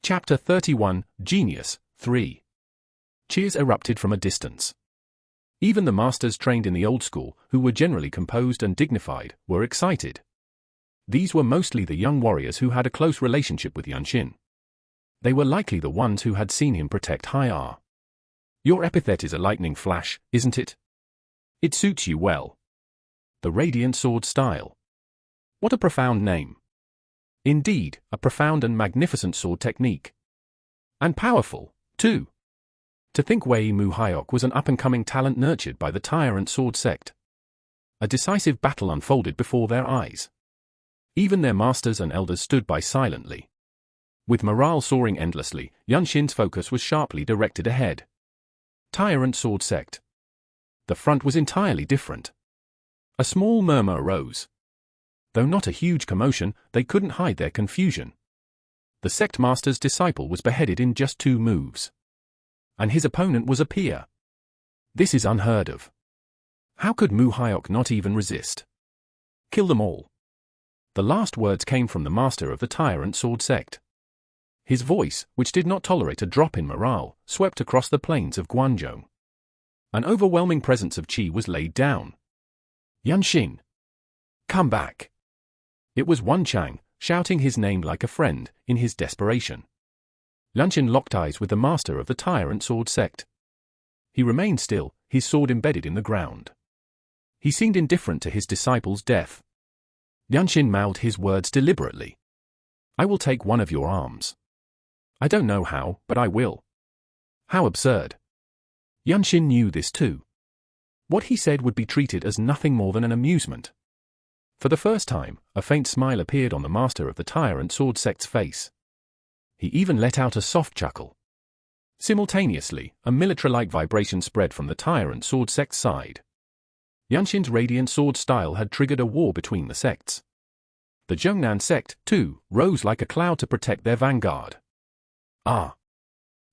Chapter 31, Genius, 3. Cheers erupted from a distance. Even the masters trained in the old school, who were generally composed and dignified, were excited. These were mostly the young warriors who had a close relationship with Yunshin. They were likely the ones who had seen him protect Hai-Ah. Your epithet is a lightning flash, isn't it? It suits you well. The radiant sword style. What a profound name. Indeed, a profound and magnificent sword technique. And powerful, too. To think Wei Mu Hyok was an up-and-coming talent nurtured by the tyrant sword sect. A decisive battle unfolded before their eyes. Even their masters and elders stood by silently. With morale soaring endlessly, Yunshin's focus was sharply directed ahead. Tyrant sword sect. The front was entirely different. A small murmur arose. Though not a huge commotion, they couldn't hide their confusion. The sect master's disciple was beheaded in just 2 moves. And his opponent was a peer. This is unheard of. How could Mu Hyok not even resist? Kill them all. The last words came from the master of the tyrant sword sect. His voice, which did not tolerate a drop in morale, swept across the plains of Guangzhou. An overwhelming presence of qi was laid down. Yunshin! Come back! It was Wan Chang, shouting his name like a friend, in his desperation. Yunshin locked eyes with the master of the tyrant sword sect. He remained still, his sword embedded in the ground. He seemed indifferent to his disciple's death. Yunshin mouthed his words deliberately. I will take one of your arms. I don't know how, but I will. How absurd. Yunshin knew this too. What he said would be treated as nothing more than an amusement. For the first time, a faint smile appeared on the master of the tyrant sword sect's face. He even let out a soft chuckle. Simultaneously, a military-like vibration spread from the tyrant sword sect's side. Yunshin's radiant sword style had triggered a war between the sects. The Zhongnan sect, too, rose like a cloud to protect their vanguard. Ah!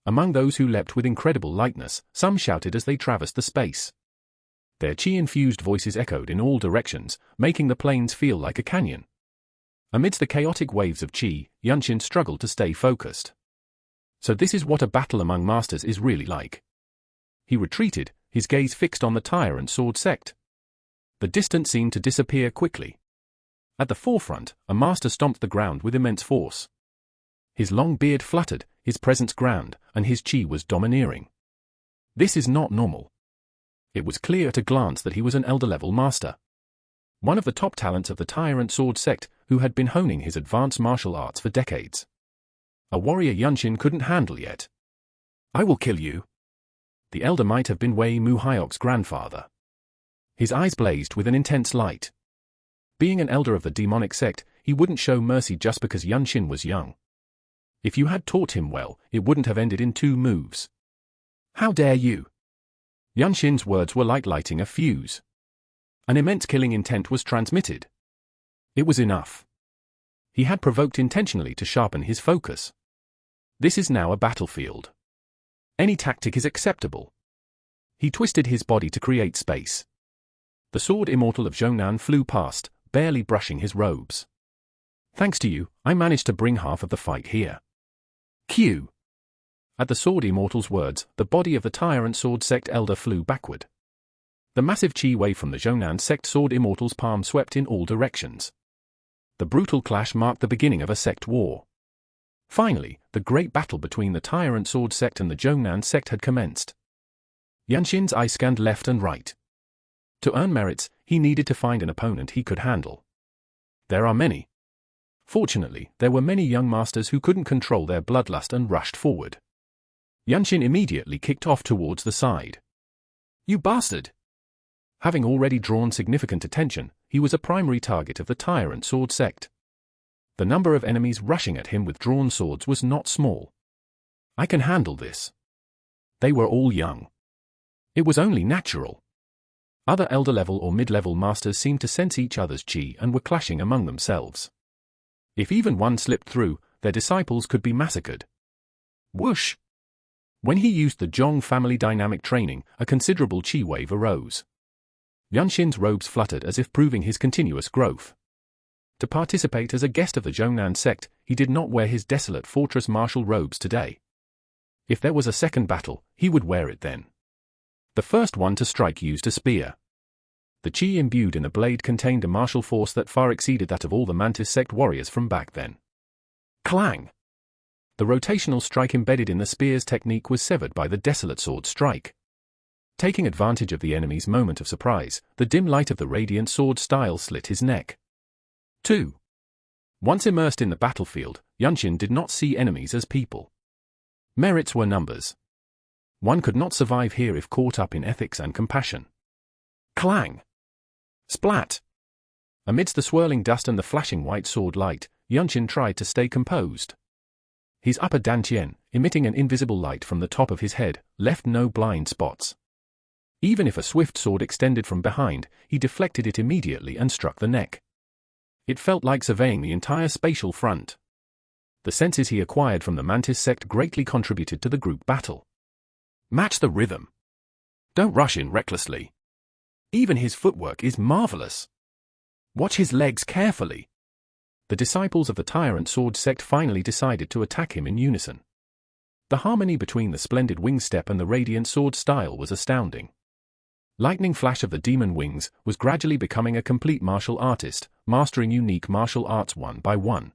Among those who leapt with incredible lightness, some shouted as they traversed the space. Their qi-infused voices echoed in all directions, making the plains feel like a canyon. Amidst the chaotic waves of qi, Yunshin struggled to stay focused. So this is what a battle among masters is really like. He retreated, his gaze fixed on the tyrant sword sect. The distance seemed to disappear quickly. At the forefront, a master stomped the ground with immense force. His long beard fluttered, his presence grand, and his qi was domineering. This is not normal. It was clear at a glance that he was an elder-level master. One of the top talents of the tyrant sword sect, who had been honing his advanced martial arts for decades. A warrior Yunshin couldn't handle yet. I will kill you. The elder might have been Wei Mu Hyok's grandfather. His eyes blazed with an intense light. Being an elder of the demonic sect, he wouldn't show mercy just because Yunshin was young. If you had taught him well, it wouldn't have ended in 2 moves. How dare you? Yunshin's words were like lighting a fuse. An immense killing intent was transmitted. It was enough. He had provoked intentionally to sharpen his focus. This is now a battlefield. Any tactic is acceptable. He twisted his body to create space. The sword immortal of Zhongnan flew past, barely brushing his robes. Thanks to you, I managed to bring half of the fight here. Q. At the sword immortal's words, the body of the tyrant sword sect elder flew backward. The massive qi wave from the Zhongnan sect sword immortal's palm swept in all directions. The brutal clash marked the beginning of a sect war. Finally, the great battle between the tyrant sword sect and the Zhongnan sect had commenced. Yunshin's eye scanned left and right. To earn merits, he needed to find an opponent he could handle. There are many. Fortunately, there were many young masters who couldn't control their bloodlust and rushed forward. Yunshin immediately kicked off towards the side. You bastard! Having already drawn significant attention, he was a primary target of the tyrant sword sect. The number of enemies rushing at him with drawn swords was not small. I can handle this. They were all young. It was only natural. Other elder-level or mid-level masters seemed to sense each other's qi and were clashing among themselves. If even one slipped through, their disciples could be massacred. Whoosh! When he used the Zhong family dynamic training, a considerable qi wave arose. Yunshin's robes fluttered as if proving his continuous growth. To participate as a guest of the Zhongnan sect, he did not wear his desolate fortress martial robes today. If there was a second battle, he would wear it then. The first one to strike used a spear. The chi imbued in the blade contained a martial force that far exceeded that of all the Mantis sect warriors from back then. Clang! The rotational strike embedded in the spear's technique was severed by the desolate sword strike. Taking advantage of the enemy's moment of surprise, the dim light of the radiant sword style slit his neck. 2. Once immersed in the battlefield, Yunshin did not see enemies as people. Merits were numbers. One could not survive here if caught up in ethics and compassion. Clang! Splat! Amidst the swirling dust and the flashing white sword light, Yunshin tried to stay composed. His upper dantian, emitting an invisible light from the top of his head, left no blind spots. Even if a swift sword extended from behind, he deflected it immediately and struck the neck. It felt like surveying the entire spatial front. The senses he acquired from the Mantis sect greatly contributed to the group battle. Match the rhythm. Don't rush in recklessly. Even his footwork is marvelous. Watch his legs carefully. The disciples of the Tyrant Sword sect finally decided to attack him in unison. The harmony between the splendid wing step and the radiant sword style was astounding. Lightning Flash of the Demon Wings was gradually becoming a complete martial artist, mastering unique martial arts one by one.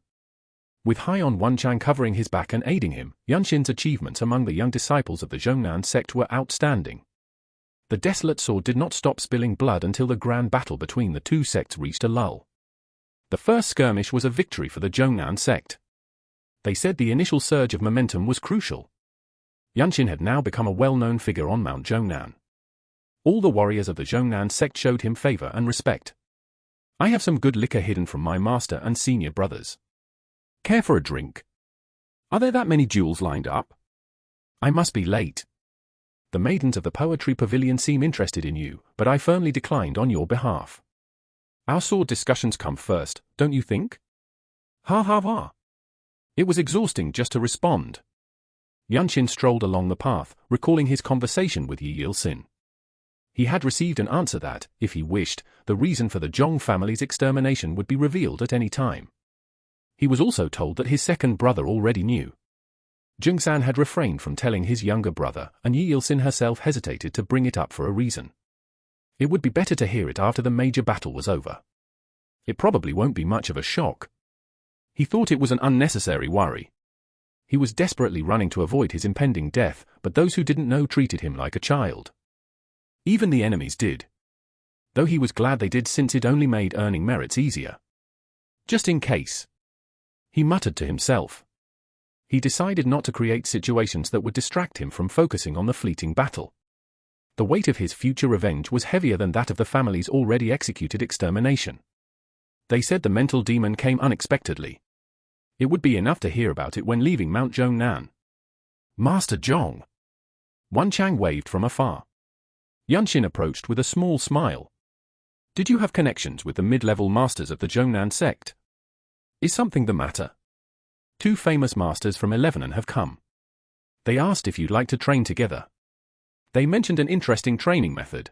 With Haiyan Wenchang covering his back and aiding him, Yunshin's achievements among the young disciples of the Zhongnan sect were outstanding. The desolate sword did not stop spilling blood until the grand battle between the two sects reached a lull. The first skirmish was a victory for the Zhongnan sect. They said the initial surge of momentum was crucial. Yunshin had now become a well-known figure on Mount Zhongnan. All the warriors of the Zhongnan sect showed him favor and respect. I have some good liquor hidden from my master and senior brothers. Care for a drink? Are there that many duels lined up? I must be late. The maidens of the Poetry Pavilion seem interested in you, but I firmly declined on your behalf. Our sword discussions come first, don't you think? Ha ha ha. It was exhausting just to respond. Yunshin strolled along the path, recalling his conversation with Yi Il-sin. He had received an answer that, if he wished, the reason for the Zhong family's extermination would be revealed at any time. He was also told that his second brother already knew. Jung-san had refrained from telling his younger brother, and Yi Il-sin herself hesitated to bring it up for a reason. It would be better to hear it after the major battle was over. It probably won't be much of a shock. He thought it was an unnecessary worry. He was desperately running to avoid his impending death, but those who didn't know treated him like a child. Even the enemies did. Though he was glad they did, since it only made earning merits easier. Just in case. He muttered to himself. He decided not to create situations that would distract him from focusing on the fleeting battle. The weight of his future revenge was heavier than that of the family's already executed extermination. They said the mental demon came unexpectedly. It would be enough to hear about it when leaving Mount Zhongnan. Master Zhong. Wenchang waved from afar. Yunshin approached with a small smile. Did you have connections with the mid-level masters of the Zhongnan sect? Is something the matter? 2 famous masters from 11 have come. They asked if you'd like to train together. They mentioned an interesting training method.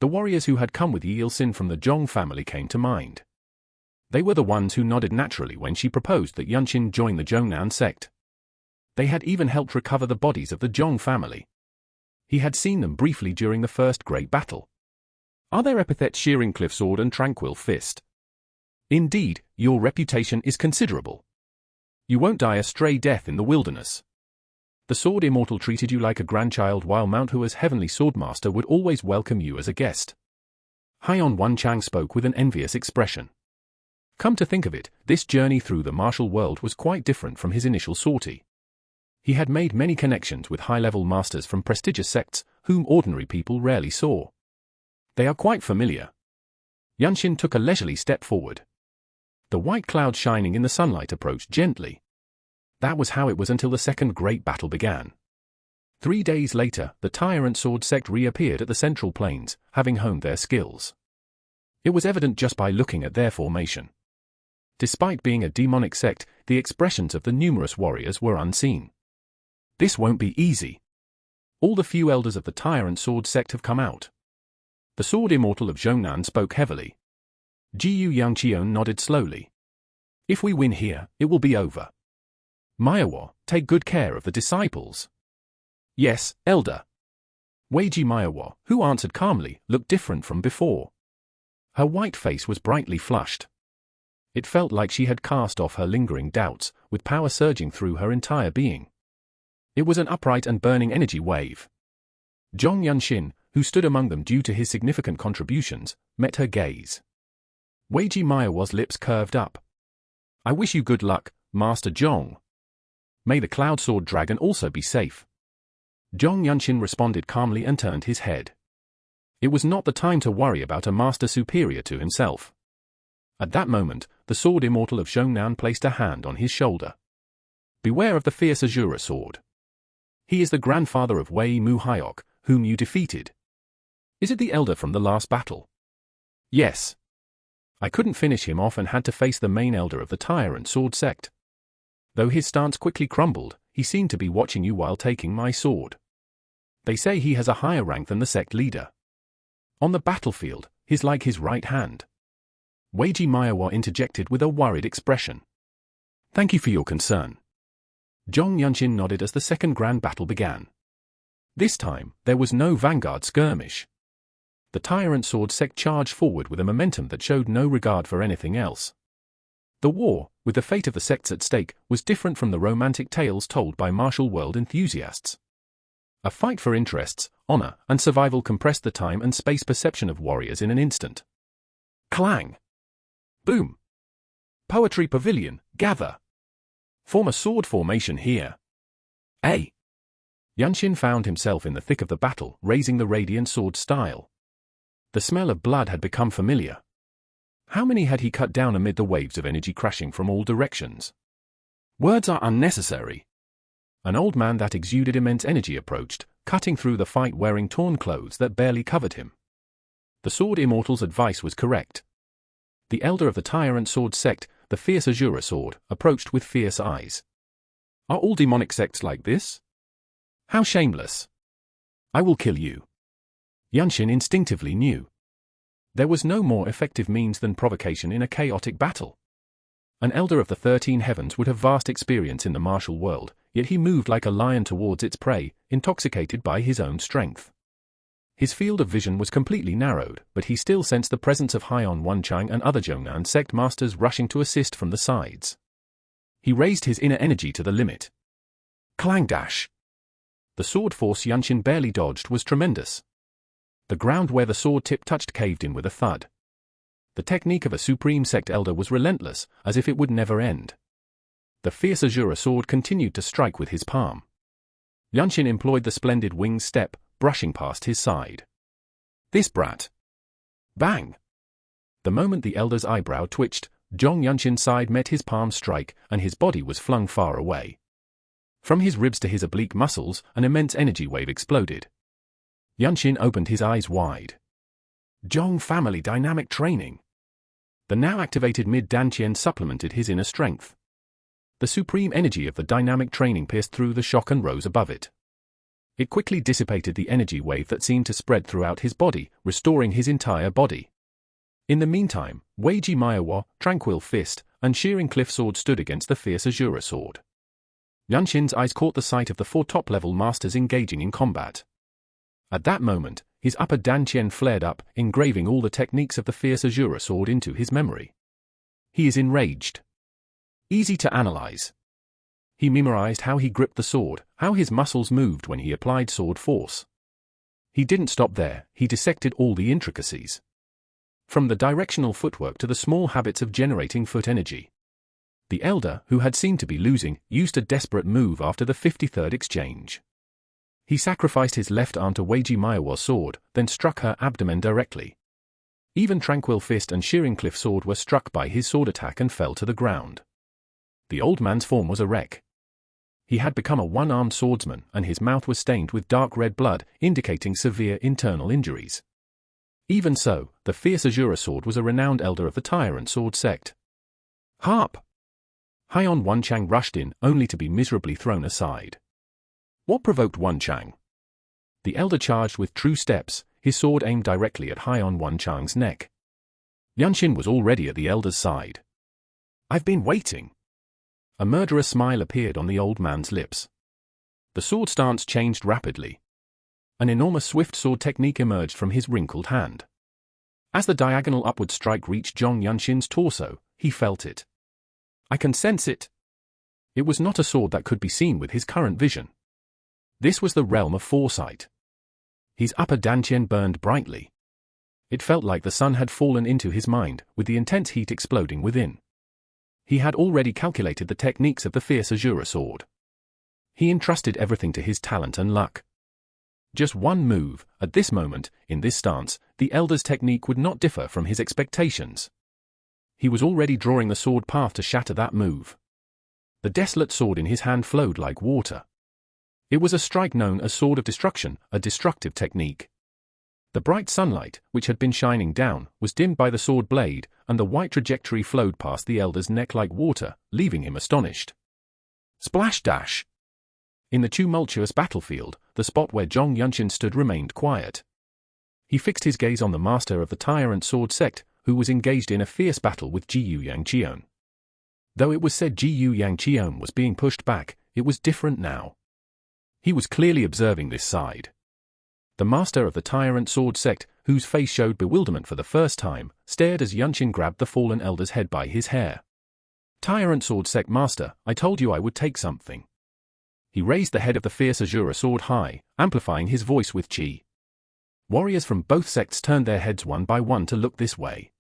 The warriors who had come with Yi Il-sin from the Zhong family came to mind. They were the ones who nodded naturally when she proposed that Yunshin join the Zhongnan sect. They had even helped recover the bodies of the Zhong family. He had seen them briefly during the first great battle. Are their epithets Shearing Cliff Sword and Tranquil Fist? Indeed, your reputation is considerable. You won't die a stray death in the wilderness. The Sword Immortal treated you like a grandchild, while Manhua's Heavenly Swordmaster would always welcome you as a guest. Haiyan Wenchang spoke with an envious expression. Come to think of it, this journey through the martial world was quite different from his initial sortie. He had made many connections with high-level masters from prestigious sects, whom ordinary people rarely saw. They are quite familiar. Yunshin took a leisurely step forward. The white cloud shining in the sunlight approached gently. That was how it was until the second great battle began. 3 days later, the Tyrant Sword sect reappeared at the Central Plains, having honed their skills. It was evident just by looking at their formation. Despite being a demonic sect, the expressions of the numerous warriors were unseen. This won't be easy. All the few elders of the Tyrant Sword sect have come out. The Sword Immortal of Zhongnan spoke heavily. Jiyu Yangqion nodded slowly. If we win here, it will be over. Manhwa, take good care of the disciples. Yes, Elder. Weiji Manhwa, who answered calmly, looked different from before. Her white face was brightly flushed. It felt like she had cast off her lingering doubts, with power surging through her entire being. It was an upright and burning energy wave. Zhong Yunshin, who stood among them due to his significant contributions, met her gaze. Weiji Manhwa's lips curved up. I wish you good luck, Master Zhong. May the Cloud Sword Dragon also be safe. Zhong Yunshin responded calmly and turned his head. It was not the time to worry about a master superior to himself. At that moment, the Sword Immortal of Zhongnan placed a hand on his shoulder. Beware of the fierce Azura sword. He is the grandfather of Wei Mu Hyok, whom you defeated. Is it the elder from the last battle? Yes. I couldn't finish him off and had to face the main elder of the Tyrant Sword sect. Though his stance quickly crumbled, he seemed to be watching you while taking my sword. They say he has a higher rank than the sect leader. On the battlefield, he's like his right hand. Weiji Manhwa interjected with a worried expression. Thank you for your concern. Zhong Yunshin nodded as the second grand battle began. This time, there was no vanguard skirmish. The Tyrant Sword sect charged forward with a momentum that showed no regard for anything else. The war, with the fate of the sects at stake, was different from the romantic tales told by martial world enthusiasts. A fight for interests, honor, and survival compressed the time and space perception of warriors in an instant. Clang! Boom! Poetry Pavilion, gather! Form a sword formation here. A. Yunshin found himself in the thick of the battle, raising the radiant sword style. The smell of blood had become familiar. How many had he cut down amid the waves of energy crashing from all directions? Words are unnecessary. An old man that exuded immense energy approached, cutting through the fight wearing torn clothes that barely covered him. The Sword Immortal's advice was correct. The elder of the Tyrant Sword sect, the fierce Azura sword, approached with fierce eyes. Are all demonic sects like this? How shameless! I will kill you. Yunshin instinctively knew. There was no more effective means than provocation in a chaotic battle. An elder of the 13 heavens would have vast experience in the martial world, yet he moved like a lion towards its prey, intoxicated by his own strength. His field of vision was completely narrowed, but he still sensed the presence of Haiyan Wanchang and other Zhongnan sect masters rushing to assist from the sides. He raised his inner energy to the limit. Clang dash! The sword force Yunshin barely dodged was tremendous. The ground where the sword tip touched caved in with a thud. The technique of a supreme sect elder was relentless, as if it would never end. The fierce Azura sword continued to strike with his palm. Yunshin employed the splendid winged step, brushing past his side. This brat! Bang! The moment the elder's eyebrow twitched, Zhong Yunshin's side met his palm strike, and his body was flung far away. From his ribs to his oblique muscles, an immense energy wave exploded. Yunshin opened his eyes wide. Zhong family dynamic training. The now activated mid-dantian supplemented his inner strength. The supreme energy of the dynamic training pierced through the shock and rose above it. It quickly dissipated the energy wave that seemed to spread throughout his body, restoring his entire body. In the meantime, Weiji Manhwa, Tranquil Fist, and Shearing Cliff Sword stood against the fierce Azura sword. Yunshin's eyes caught the sight of the 4 top-level masters engaging in combat. At that moment, his upper dantian flared up, engraving all the techniques of the fierce Azura sword into his memory. He is enraged. Easy to analyze. He memorized how he gripped the sword, how his muscles moved when he applied sword force. He didn't stop there, he dissected all the intricacies. From the directional footwork to the small habits of generating foot energy. The elder, who had seemed to be losing, used a desperate move after the 53rd exchange. He sacrificed his left arm to Weiji Manhwa's sword, then struck her abdomen directly. Even Tranquil Fist and Shearing Cliff Sword were struck by his sword attack and fell to the ground. The old man's form was a wreck. He had become a one-armed swordsman, and his mouth was stained with dark red blood, indicating severe internal injuries. Even so, the fierce Azura sword was a renowned elder of the Tyrant Sword sect. Harp! Haiyan Wanchang rushed in, only to be miserably thrown aside. What provoked Wanchang? The elder charged with true steps, his sword aimed directly at Haiyan Wanchang's neck. Yunshin was already at the elder's side. "I've been waiting." A murderous smile appeared on the old man's lips. The sword stance changed rapidly. An enormous swift sword technique emerged from his wrinkled hand. As the diagonal upward strike reached Zhong Yunshin's torso, he felt it. "I can sense it." It was not a sword that could be seen with his current vision. This was the realm of foresight. His upper dantian burned brightly. It felt like the sun had fallen into his mind, with the intense heat exploding within. He had already calculated the techniques of the fierce Azura sword. He entrusted everything to his talent and luck. Just one move, at this moment, in this stance, the elder's technique would not differ from his expectations. He was already drawing the sword path to shatter that move. The desolate sword in his hand flowed like water. It was a strike known as Sword of Destruction, a destructive technique. The bright sunlight, which had been shining down, was dimmed by the sword blade, and the white trajectory flowed past the elder's neck like water, leaving him astonished. Splash dash! In the tumultuous battlefield, the spot where Zhong Yunshin stood remained quiet. He fixed his gaze on the master of the Tyrant Sword sect, who was engaged in a fierce battle with Jiyu Yangqion. Though it was said Jiyu Yangqion was being pushed back, it was different now. He was clearly observing this side. The master of the Tyrant Sword sect, whose face showed bewilderment for the first time, stared as Yunshin grabbed the fallen elder's head by his hair. "Tyrant Sword sect master, I told you I would take something." He raised the head of the fierce Azura sword high, amplifying his voice with chi. Warriors from both sects turned their heads one by one to look this way.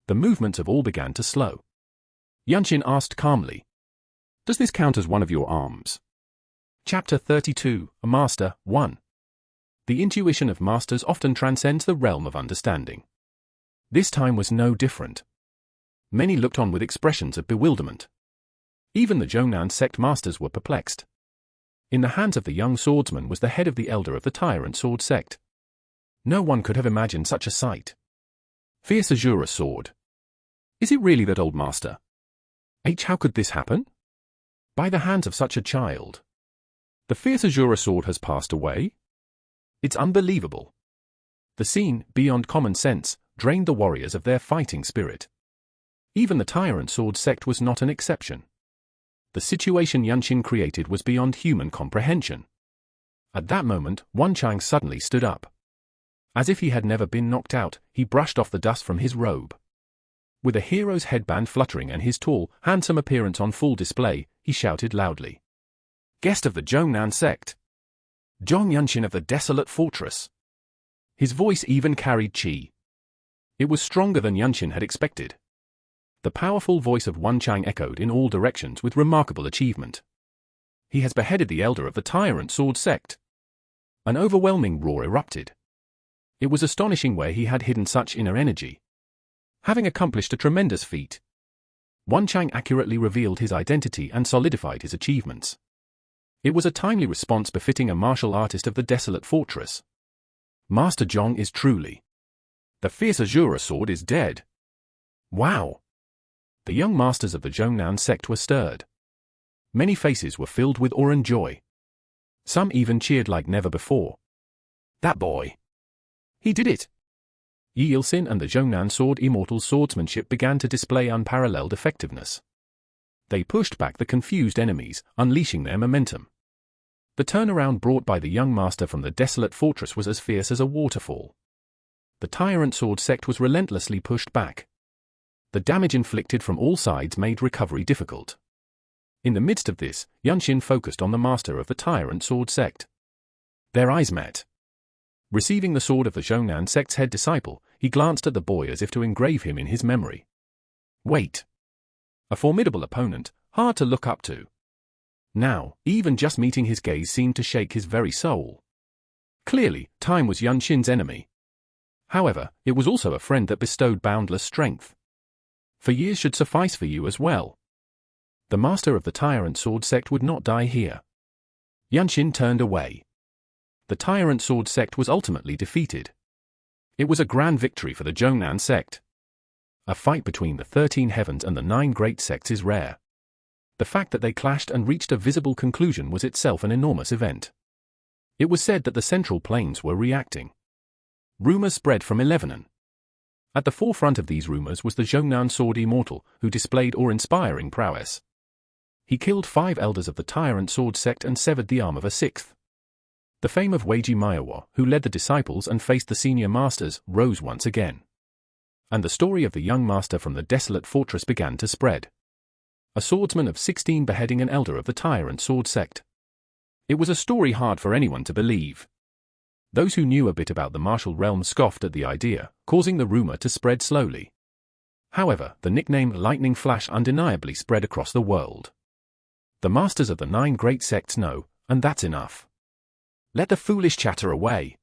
The movements of all began to slow. Yunshin asked calmly, "Does this count as one of your arms?" Chapter 32, A Master, 1. The intuition of masters often transcends the realm of understanding. This time was no different. Many looked on with expressions of bewilderment. Even the Zhongnan sect masters were perplexed. In the hands of the young swordsman was the head of the elder of the Tyrant Sword sect. No one could have imagined such a sight. Fierce Azura sword. Is it really that old master? How could this happen? By the hands of such a child. The fierce Azura sword has passed away? It's unbelievable. The scene, beyond common sense, drained the warriors of their fighting spirit. Even the Tyrant Sword sect was not an exception. The situation Yunshin created was beyond human comprehension. At that moment, Wanchang suddenly stood up. As if he had never been knocked out, he brushed off the dust from his robe. With a hero's headband fluttering and his tall, handsome appearance on full display, he shouted loudly. "Guest of the Zhongnan sect! Zhong Yunshin of the desolate fortress!" His voice even carried chi. It was stronger than Yunshin had expected. The powerful voice of Wanchang echoed in all directions with remarkable achievement. "He has beheaded the elder of the Tyrant Sword sect." An overwhelming roar erupted. It was astonishing where he had hidden such inner energy. Having accomplished a tremendous feat, Wanchang accurately revealed his identity and solidified his achievements. It was a timely response befitting a martial artist of the desolate fortress. Master Zhong is truly. The fierce Azura sword is dead. Wow! The young masters of the Zhongnan sect were stirred. Many faces were filled with awe and joy. Some even cheered like never before. That boy! He did it! Yi Ilsin and the Zhongnan sword immortal swordsmanship began to display unparalleled effectiveness. They pushed back the confused enemies, unleashing their momentum. The turnaround brought by the young master from the desolate fortress was as fierce as a waterfall. The Tyrant Sword sect was relentlessly pushed back. The damage inflicted from all sides made recovery difficult. In the midst of this, Yunshin focused on the master of the Tyrant Sword sect. Their eyes met. Receiving the sword of the Zhongnan sect's head disciple, he glanced at the boy as if to engrave him in his memory. Wait. A formidable opponent, hard to look up to. Now, even just meeting his gaze seemed to shake his very soul. Clearly, time was Yunshin's enemy. However, it was also a friend that bestowed boundless strength. For years should suffice for you as well. The master of the Tyrant Sword sect would not die here. Yunshin turned away. The Tyrant Sword sect was ultimately defeated. It was a grand victory for the Zhongnan sect. A fight between the 13 heavens and the 9 great sects is rare. The fact that they clashed and reached a visible conclusion was itself an enormous event. It was said that the central plains were reacting. Rumors spread from Elevenon. At the forefront of these rumors was the Zhongnan sword immortal, who displayed awe-inspiring prowess. He killed 5 elders of the tyrant sword sect and severed the arm of a 6th. The fame of Weiji Manhwa, who led the disciples and faced the senior masters, rose once again. And the story of the young master from the desolate fortress began to spread. A swordsman of 16 beheading an elder of the tyrant sword sect. It was a story hard for anyone to believe. Those who knew a bit about the martial realm scoffed at the idea, causing the rumor to spread slowly. However, the nickname Lightning Flash undeniably spread across the world. The masters of the 9 great sects know, and that's enough. Let the foolish chatter away.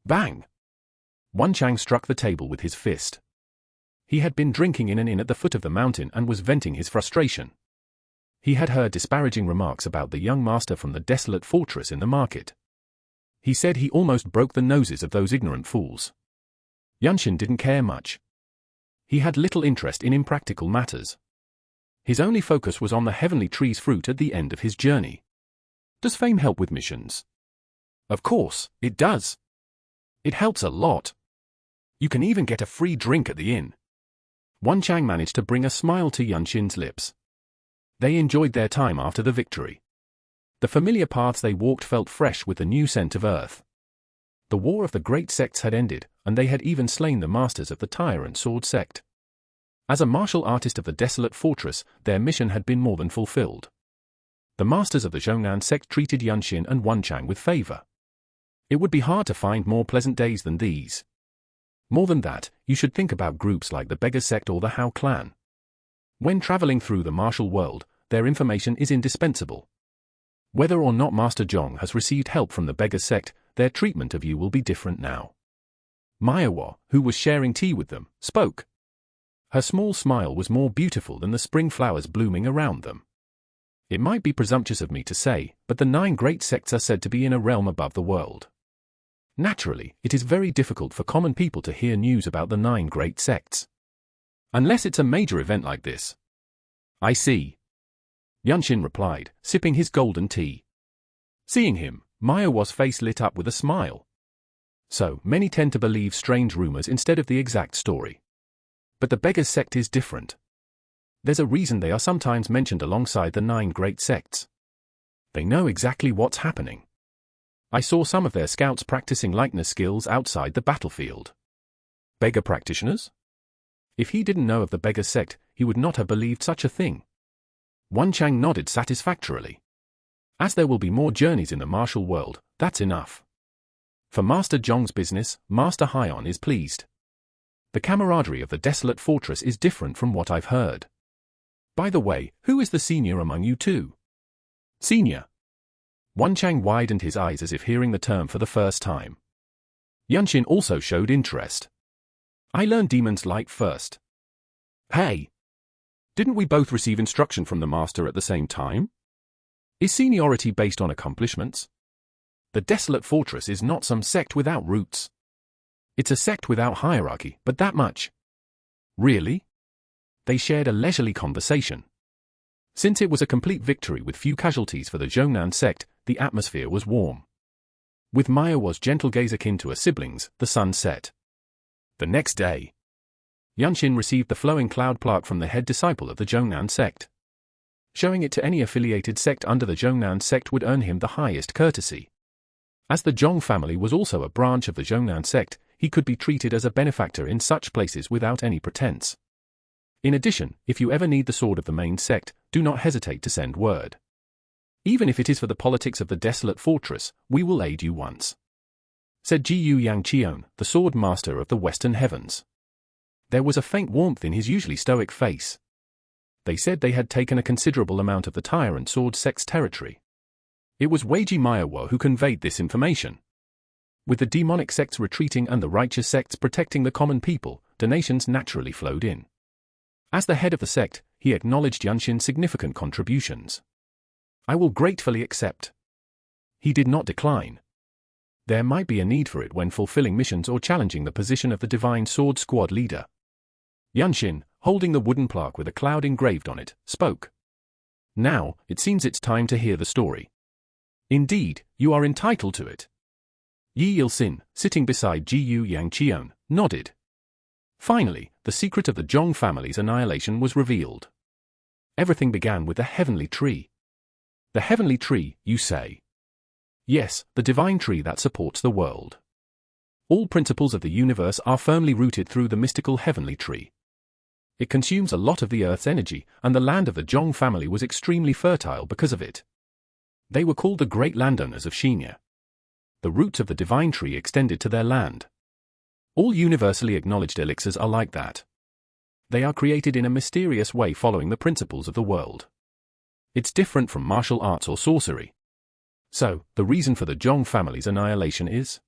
Bang! Wan Chang struck the table with his fist. He had been drinking in an inn at the foot of the mountain and was venting his frustration. He had heard disparaging remarks about the young master from the desolate fortress in the market. He said he almost broke the noses of those ignorant fools. Yunshin didn't care much. He had little interest in impractical matters. His only focus was on the heavenly tree's fruit at the end of his journey. Does fame help with missions? Of course, it does. It helps a lot. You can even get a free drink at the inn. Wan Chang managed to bring a smile to Yunshin's lips. They enjoyed their time after the victory. The familiar paths they walked felt fresh with the new scent of earth. The war of the great sects had ended, and they had even slain the masters of the tyrant sword sect. As a martial artist of the desolate fortress, their mission had been more than fulfilled. The masters of the Zhongnan sect treated Yunshin and Wan Chang with favor. It would be hard to find more pleasant days than these. More than that, you should think about groups like the Beggar sect or the Hao clan. When traveling through the martial world, their information is indispensable. Whether or not Master Zhong has received help from the Beggar sect, their treatment of you will be different now. Manhwa, who was sharing tea with them, spoke. Her small smile was more beautiful than the spring flowers blooming around them. It might be presumptuous of me to say, but the 9 great sects are said to be in a realm above the world. Naturally, it is very difficult for common people to hear news about the 9 great sects. Unless it's a major event like this. I see. Yunshin replied, sipping his golden tea. Seeing him, Manhwa's face lit up with a smile. So, many tend to believe strange rumors instead of the exact story. But the Beggar sect is different. There's a reason they are sometimes mentioned alongside the 9 great sects. They know exactly what's happening. I saw some of their scouts practicing likeness skills outside the battlefield. Beggar practitioners? If he didn't know of the Beggar sect, he would not have believed such a thing. Wan Chang nodded satisfactorily. As there will be more journeys in the martial world, that's enough. For Master Zhong's business, Master Haiyan is pleased. The camaraderie of the desolate fortress is different from what I've heard. By the way, who is the senior among you two? Senior. Wan Chang widened his eyes as if hearing the term for the first time. Yunshin also showed interest. I learned Demon's Light first. Hey! Didn't we both receive instruction from the master at the same time? Is seniority based on accomplishments? The desolate fortress is not some sect without roots. It's a sect without hierarchy, but that much. Really? They shared a leisurely conversation. Since it was a complete victory with few casualties for the Zhongnan sect, the atmosphere was warm. With Manhwa's gentle gaze akin to a sibling's, the sun set. The next day, Yunshin received the flowing cloud plaque from the head disciple of the Zhongnan sect. Showing it to any affiliated sect under the Zhongnan sect would earn him the highest courtesy. As the Zhong family was also a branch of the Zhongnan sect, he could be treated as a benefactor in such places without any pretense. In addition, if you ever need the sword of the main sect, do not hesitate to send word. Even if it is for the politics of the desolate fortress, we will aid you once. Said Jiyu Yangqion, the sword master of the western heavens. There was a faint warmth in his usually stoic face. They said they had taken a considerable amount of the tyrant sword sect's territory. It was Weiji Manhwa who conveyed this information. With the demonic sects retreating and the righteous sects protecting the common people, donations naturally flowed in. As the head of the sect, he acknowledged Yunshin's significant contributions. I will gratefully accept. He did not decline. There might be a need for it when fulfilling missions or challenging the position of the Divine Sword Squad leader. Yunshin, holding the wooden plaque with a cloud engraved on it, spoke. Now, it seems it's time to hear the story. Indeed, you are entitled to it. Yi Il-sin, sitting beside Jiyu Yangqion, nodded. Finally, the secret of the Zhong family's annihilation was revealed. Everything began with the heavenly tree. The heavenly tree, you say? Yes, the divine tree that supports the world. All principles of the universe are firmly rooted through the mystical heavenly tree. It consumes a lot of the earth's energy, and the land of the Zhong family was extremely fertile because of it. They were called the great landowners of Xinya. The roots of the divine tree extended to their land. All universally acknowledged elixirs are like that. They are created in a mysterious way following the principles of the world. It's different from martial arts or sorcery. So, the reason for the Zhong family's annihilation is?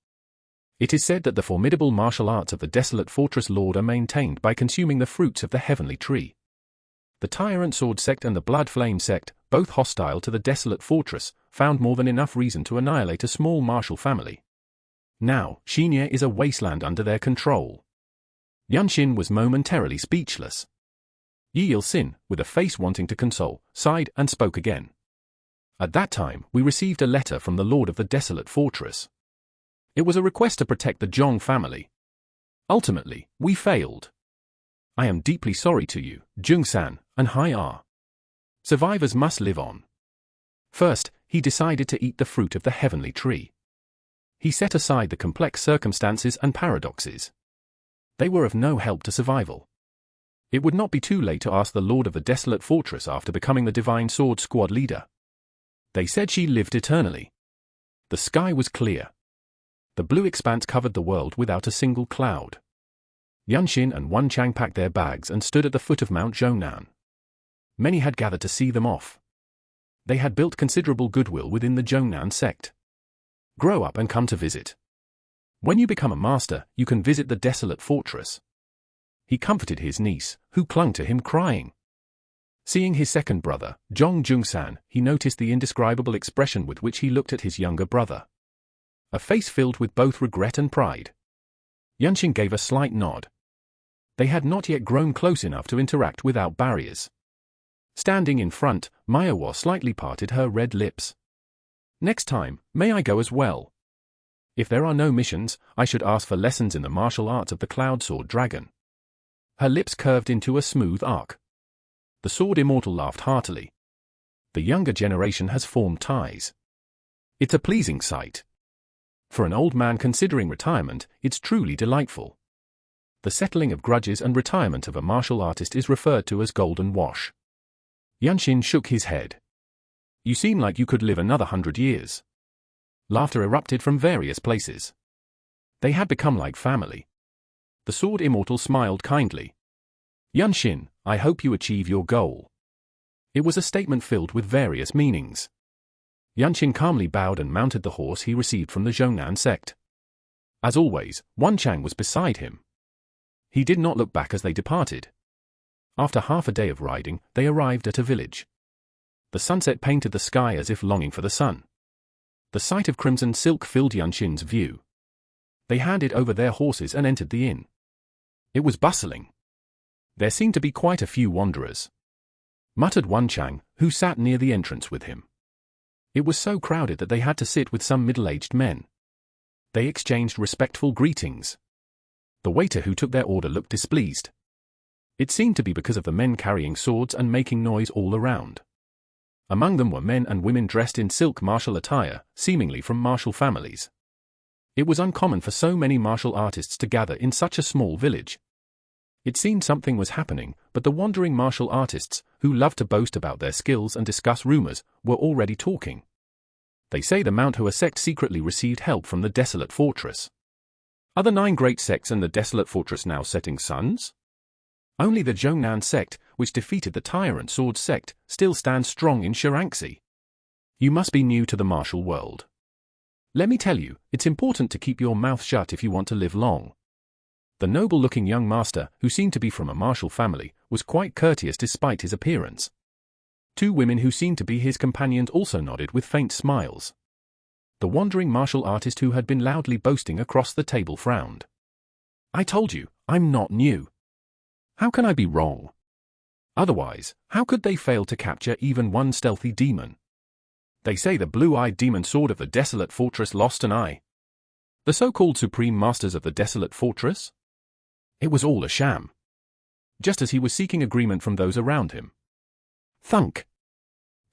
It is said that the formidable martial arts of the desolate fortress lord are maintained by consuming the fruits of the heavenly tree. The Tyrant Sword sect and the Blood Flame sect, both hostile to the desolate fortress, found more than enough reason to annihilate a small martial family. Now, Xinya is a wasteland under their control. Yunshin was momentarily speechless. Yi Il-sin, with a face wanting to console, sighed and spoke again. At that time, we received a letter from the lord of the desolate fortress. It was a request to protect the Zhong family. Ultimately, we failed. I am deeply sorry to you, Jung-san, and Hai-Ah. Survivors must live on. First, he decided to eat the fruit of the heavenly tree. He set aside the complex circumstances and paradoxes. They were of no help to survival. It would not be too late to ask the lord of the desolate fortress after becoming the divine sword squad leader. They said she lived eternally. The sky was clear. The blue expanse covered the world without a single cloud. Yunshin and Wan Chang packed their bags and stood at the foot of Mount Zhongnan. Many had gathered to see them off. They had built considerable goodwill within the Zhongnan sect. Grow up and come to visit. When you become a master, you can visit the desolate fortress. He comforted his niece, who clung to him crying. Seeing his second brother, Zhong Jung-san, he noticed the indescribable expression with which he looked at his younger brother. A face filled with both regret and pride. Yunshin gave a slight nod. They had not yet grown close enough to interact without barriers. Standing in front, manhwa slightly parted her red lips. Next time, may I go as well? If there are no missions, I should ask for lessons in the martial arts of the Cloud Sword Dragon. Her lips curved into a smooth arc. The Sword Immortal laughed heartily. The younger generation has formed ties. It's a pleasing sight. For an old man considering retirement, it's truly delightful. The settling of grudges and retirement of a martial artist is referred to as golden wash. Yunshin shook his head. You seem like you could live another 100 years. Laughter erupted from various places. They had become like family. The Sword Immortal smiled kindly. Yunshin, I hope you achieve your goal. It was a statement filled with various meanings. Yunshin calmly bowed and mounted the horse he received from the Zhongnan sect. As always, Wan Chang was beside him. He did not look back as they departed. After half a day of riding, they arrived at a village. The sunset painted the sky as if longing for the sun. The sight of crimson silk filled Yunshin's view. They handed over their horses and entered the inn. It was bustling. There seemed to be quite a few wanderers. Muttered Wan Chang, who sat near the entrance with him. It was so crowded that they had to sit with some middle-aged men. They exchanged respectful greetings. The waiter who took their order looked displeased. It seemed to be because of the men carrying swords and making noise all around. Among them were men and women dressed in silk martial attire, seemingly from martial families. It was uncommon for so many martial artists to gather in such a small village. It seemed something was happening, but the wandering martial artists, who loved to boast about their skills and discuss rumors, were already talking. They say the manhua sect secretly received help from the desolate fortress. Are the 9 great sects and the desolate fortress now setting suns? Only the Zhongnan sect, which defeated the Tyrant Sword sect, still stands strong in Shirangssi. You must be new to the martial world. Let me tell you, it's important to keep your mouth shut if you want to live long. The noble-looking young master, who seemed to be from a martial family, was quite courteous despite his appearance. 2 women who seemed to be his companions also nodded with faint smiles. The wandering martial artist who had been loudly boasting across the table frowned. I told you, I'm not new. How can I be wrong? Otherwise, how could they fail to capture even one stealthy demon? They say the blue-eyed demon sword of the desolate fortress lost an eye. The so-called supreme masters of the desolate fortress? It was all a sham. Just as he was seeking agreement from those around him. Thunk!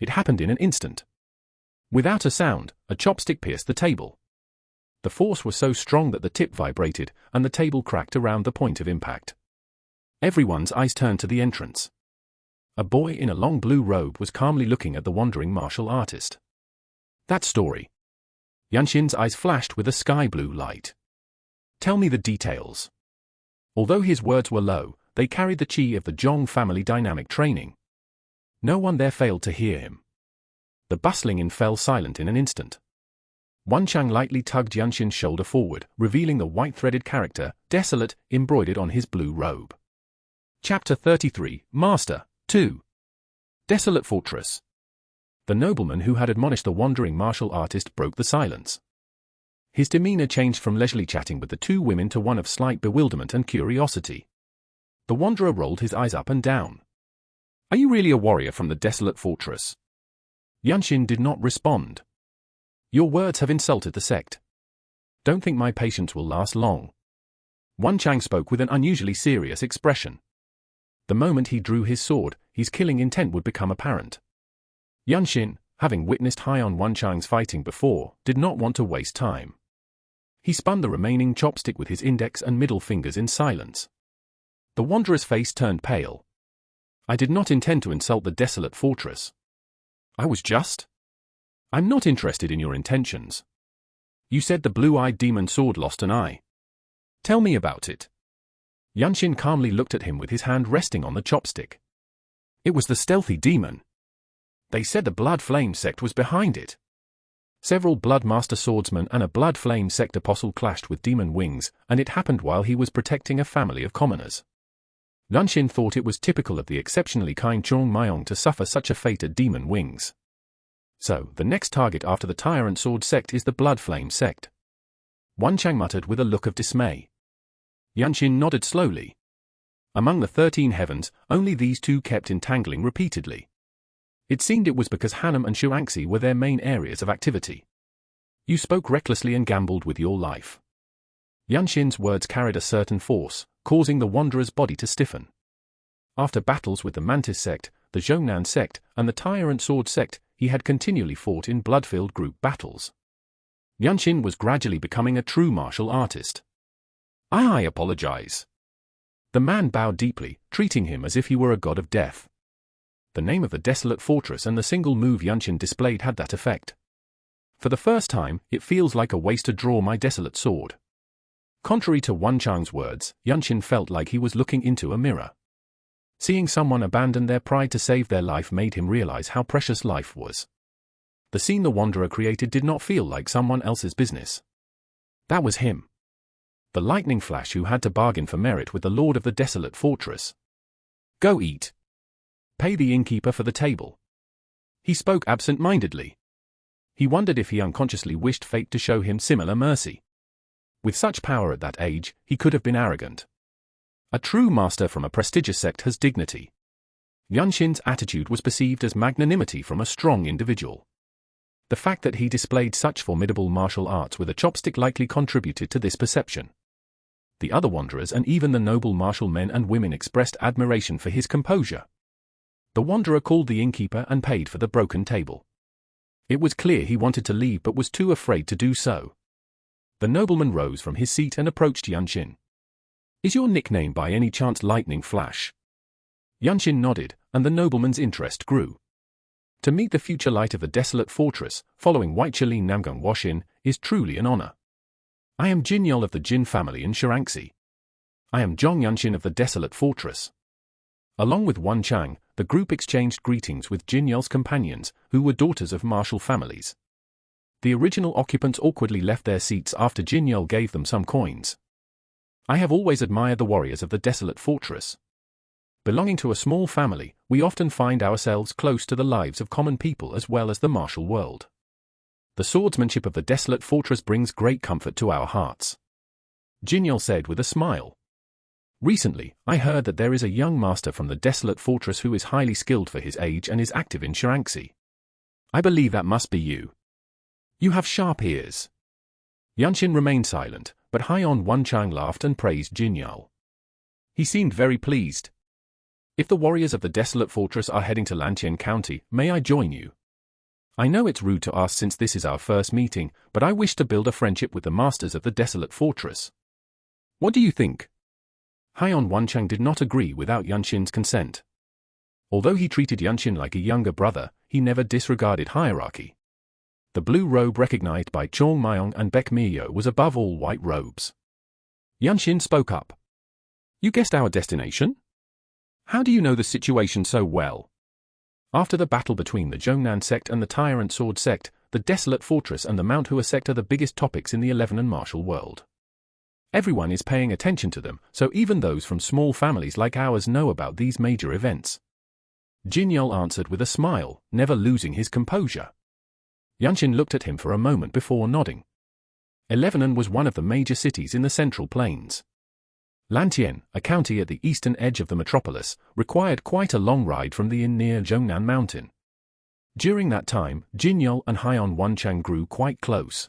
It happened in an instant. Without a sound, a chopstick pierced the table. The force was so strong that the tip vibrated, and the table cracked around the point of impact. Everyone's eyes turned to the entrance. A boy in a long blue robe was calmly looking at the wandering martial artist. That story. Yunshin's eyes flashed with a sky blue light. Tell me the details. Although his words were low, they carried the chi of the Zhong family dynamic training. No one there failed to hear him. The bustling inn fell silent in an instant. Wan Chang lightly tugged Yunshin's shoulder forward, revealing the white-threaded character, desolate, embroidered on his blue robe. Chapter 33, Master, 2. Desolate Fortress. The nobleman who had admonished the wandering martial artist broke the silence. His demeanor changed from leisurely chatting with the two women to one of slight bewilderment and curiosity. The wanderer rolled his eyes up and down. Are you really a warrior from the desolate fortress? Yunshin did not respond. Your words have insulted the sect. Don't think my patience will last long. Wan Chang spoke with an unusually serious expression. The moment he drew his sword, his killing intent would become apparent. Yunshin, having witnessed Haiyan Wan Chang's fighting before, did not want to waste time. He spun the remaining chopstick with his index and middle fingers in silence. The wanderer's face turned pale. I did not intend to insult the desolate fortress. I was just. I'm not interested in your intentions. You said the blue-eyed demon sword lost an eye. Tell me about it. Yunshin calmly looked at him with his hand resting on the chopstick. It was the stealthy demon. They said the Blood Flame sect was behind it. Several Blood Master swordsmen and a Blood Flame sect apostle clashed with demon wings, and it happened while he was protecting a family of commoners. Yunshin thought it was typical of the exceptionally kind Zhong Myong to suffer such a fate at demon wings. So, the next target after the Tyrant Sword sect is the Blood Flame sect. Wan Chang muttered with a look of dismay. Yunshin nodded slowly. Among the 13 heavens, only these two kept entangling repeatedly. It seemed it was because Hanam and Shuangxi were their main areas of activity. You spoke recklessly and gambled with your life. Yunshin's words carried a certain force, causing the wanderer's body to stiffen. After battles with the Mantis sect, the Zhongnan sect, and the Tyrant Sword sect, he had continually fought in blood-filled group battles. Yunshin was gradually becoming a true martial artist. I apologize. The man bowed deeply, treating him as if he were a god of death. The name of the desolate fortress and the single move Yunshin displayed had that effect. For the first time, it feels like a waste to draw my desolate sword. Contrary to Wan Chang's words, Yunshin felt like he was looking into a mirror. Seeing someone abandon their pride to save their life made him realize how precious life was. The scene the wanderer created did not feel like someone else's business. That was him. The lightning flash who had to bargain for merit with the lord of the desolate fortress. Go eat. Pay the innkeeper for the table. He spoke absent-mindedly. He wondered if he unconsciously wished fate to show him similar mercy. With such power at that age, he could have been arrogant. A true master from a prestigious sect has dignity. Yunshin's attitude was perceived as magnanimity from a strong individual. The fact that he displayed such formidable martial arts with a chopstick likely contributed to this perception. The other wanderers and even the noble martial men and women expressed admiration for his composure. The wanderer called the innkeeper and paid for the broken table. It was clear he wanted to leave but was too afraid to do so. The nobleman rose from his seat and approached Yunshin. Is your nickname by any chance Lightning Flash? Yunshin nodded, and the nobleman's interest grew. To meet the future light of the desolate fortress, following White Chalin Namgung Washin, is truly an honor. I am Jinyol of the Jin family in Shuangxi. I am Zhong Yunshin of the desolate fortress. Along with Wan Chang, the group exchanged greetings with Jinyol's companions, who were daughters of martial families. The original occupants awkwardly left their seats after Jinyol gave them some coins. I have always admired the warriors of the desolate fortress. Belonging to a small family, we often find ourselves close to the lives of common people as well as the martial world. The swordsmanship of the desolate fortress brings great comfort to our hearts. Jinyol said with a smile. Recently, I heard that there is a young master from the desolate fortress who is highly skilled for his age and is active in Shuangxi. I believe that must be you. You have sharp ears. Yunshin remained silent, but Haiyan Wan Chang laughed and praised Jinyol. He seemed very pleased. If the warriors of the desolate fortress are heading to Lantien County, may I join you? I know it's rude to ask since this is our first meeting, but I wish to build a friendship with the masters of the desolate fortress. What do you think? Haiyan Wanchang did not agree without Yunshin's consent. Although he treated Yunshin like a younger brother, he never disregarded hierarchy. The blue robe recognized by Chong Myong and Baek Miyo was above all white robes. Yunshin spoke up. You guessed our destination? How do you know the situation so well? After the battle between the Zhongnan sect and the Tyrant Sword sect, the Desolate Fortress and the manhua sect are the biggest topics in the 11 and martial world. Everyone is paying attention to them, so even those from small families like ours know about these major events. Jin Yul answered with a smile, never losing his composure. Yunshin looked at him for a moment before nodding. 11 was one of the major cities in the Central Plains. Lantien, a county at the eastern edge of the metropolis, required quite a long ride from the inn near Zhongnan Mountain. During that time, Jin Yul and Haiyan Wanchang grew quite close.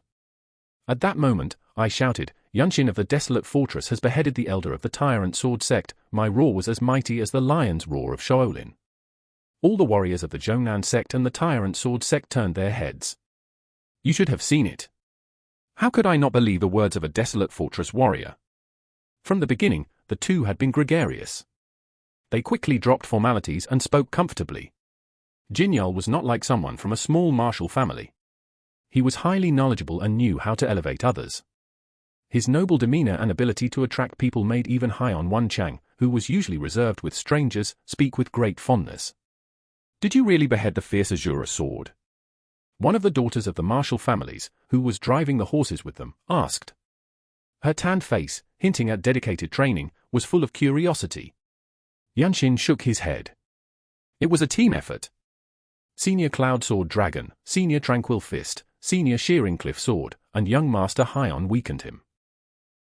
At that moment, I shouted, Yunshin of the desolate fortress has beheaded the elder of the Tyrant Sword sect. My roar was as mighty as the lion's roar of Shaolin. All the warriors of the Zhongnan sect and the Tyrant Sword sect turned their heads. You should have seen it. How could I not believe the words of a desolate fortress warrior? From the beginning, the two had been gregarious. They quickly dropped formalities and spoke comfortably. Jin Yul was not like someone from a small martial family. He was highly knowledgeable and knew how to elevate others. His noble demeanor and ability to attract people made even Haiyan Wanchang, who was usually reserved with strangers, speak with great fondness. Did you really behead the fierce Azura sword? One of the daughters of the martial families, who was driving the horses with them, asked. Her tanned face, hinting at dedicated training, was full of curiosity. Yunshin shook his head. It was a team effort. Senior Cloud Sword Dragon, Senior Tranquil Fist, Senior Shearing Cliff Sword, and young Master Haiyan weakened him.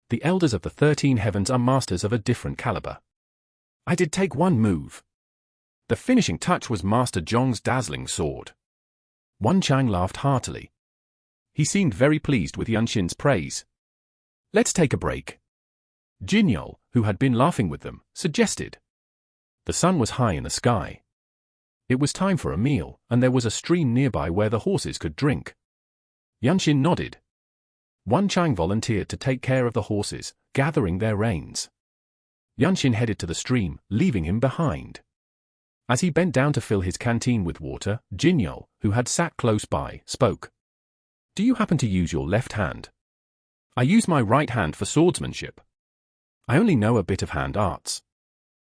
The elders of the 13 heavens are masters of a different caliber. I did take one move. The finishing touch was Master Zhong's dazzling sword. Wanchang laughed heartily. He seemed very pleased with Yunshin's praise. Let's take a break. Jin Yul, who had been laughing with them, suggested. The sun was high in the sky. It was time for a meal, and there was a stream nearby where the horses could drink. Yunshin nodded. Wanchang volunteered to take care of the horses, gathering their reins. Yunshin headed to the stream, leaving him behind. As he bent down to fill his canteen with water, Jin Yul, who had sat close by, spoke. Do you happen to use your left hand? I use my right hand for swordsmanship. I only know a bit of hand arts.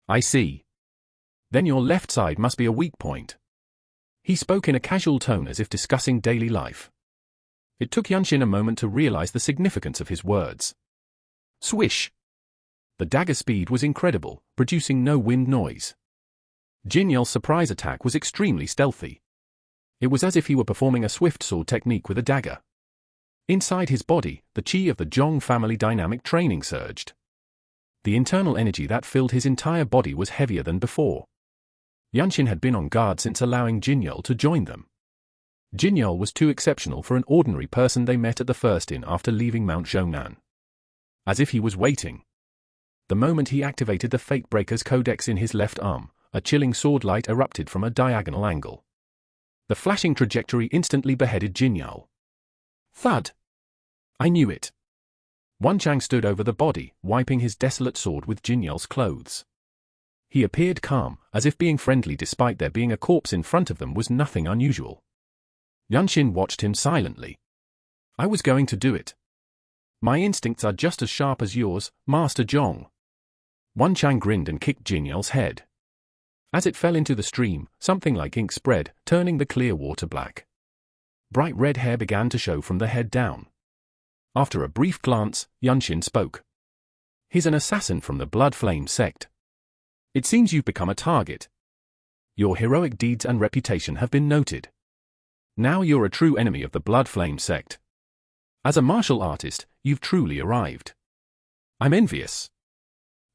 I see. Then your left side must be a weak point. He spoke in a casual tone as if discussing daily life. It took Yunshin a moment to realize the significance of his words. Swish! The dagger speed was incredible, producing no wind noise. Jin Yul's surprise attack was extremely stealthy. It was as if he were performing a swift sword technique with a dagger. Inside his body, the chi of the Zhong family dynamic training surged. The internal energy that filled his entire body was heavier than before. Yunshin had been on guard since allowing Jin Yul to join them. Jin Yul was too exceptional for an ordinary person they met at the first inn after leaving Mount Zhongnan. As if he was waiting. The moment he activated the Fate Breaker's codex in his left arm, a chilling sword light erupted from a diagonal angle. The flashing trajectory instantly beheaded Jin Yul. Thud! I knew it. Wanchang stood over the body, wiping his desolate sword with Jin Yul's clothes. He appeared calm, as if being friendly despite there being a corpse in front of them was nothing unusual. Yunshin watched him silently. I was going to do it. My instincts are just as sharp as yours, Master Zhong. Wanchang grinned and kicked Jin Yul's head. As it fell into the stream, something like ink spread, turning the clear water black. Bright red hair began to show from the head down. After a brief glance, Yunshin spoke. He's an assassin from the Blood Flame sect. It seems you've become a target. Your heroic deeds and reputation have been noted. Now you're a true enemy of the Blood Flame sect. As a martial artist, you've truly arrived. I'm envious.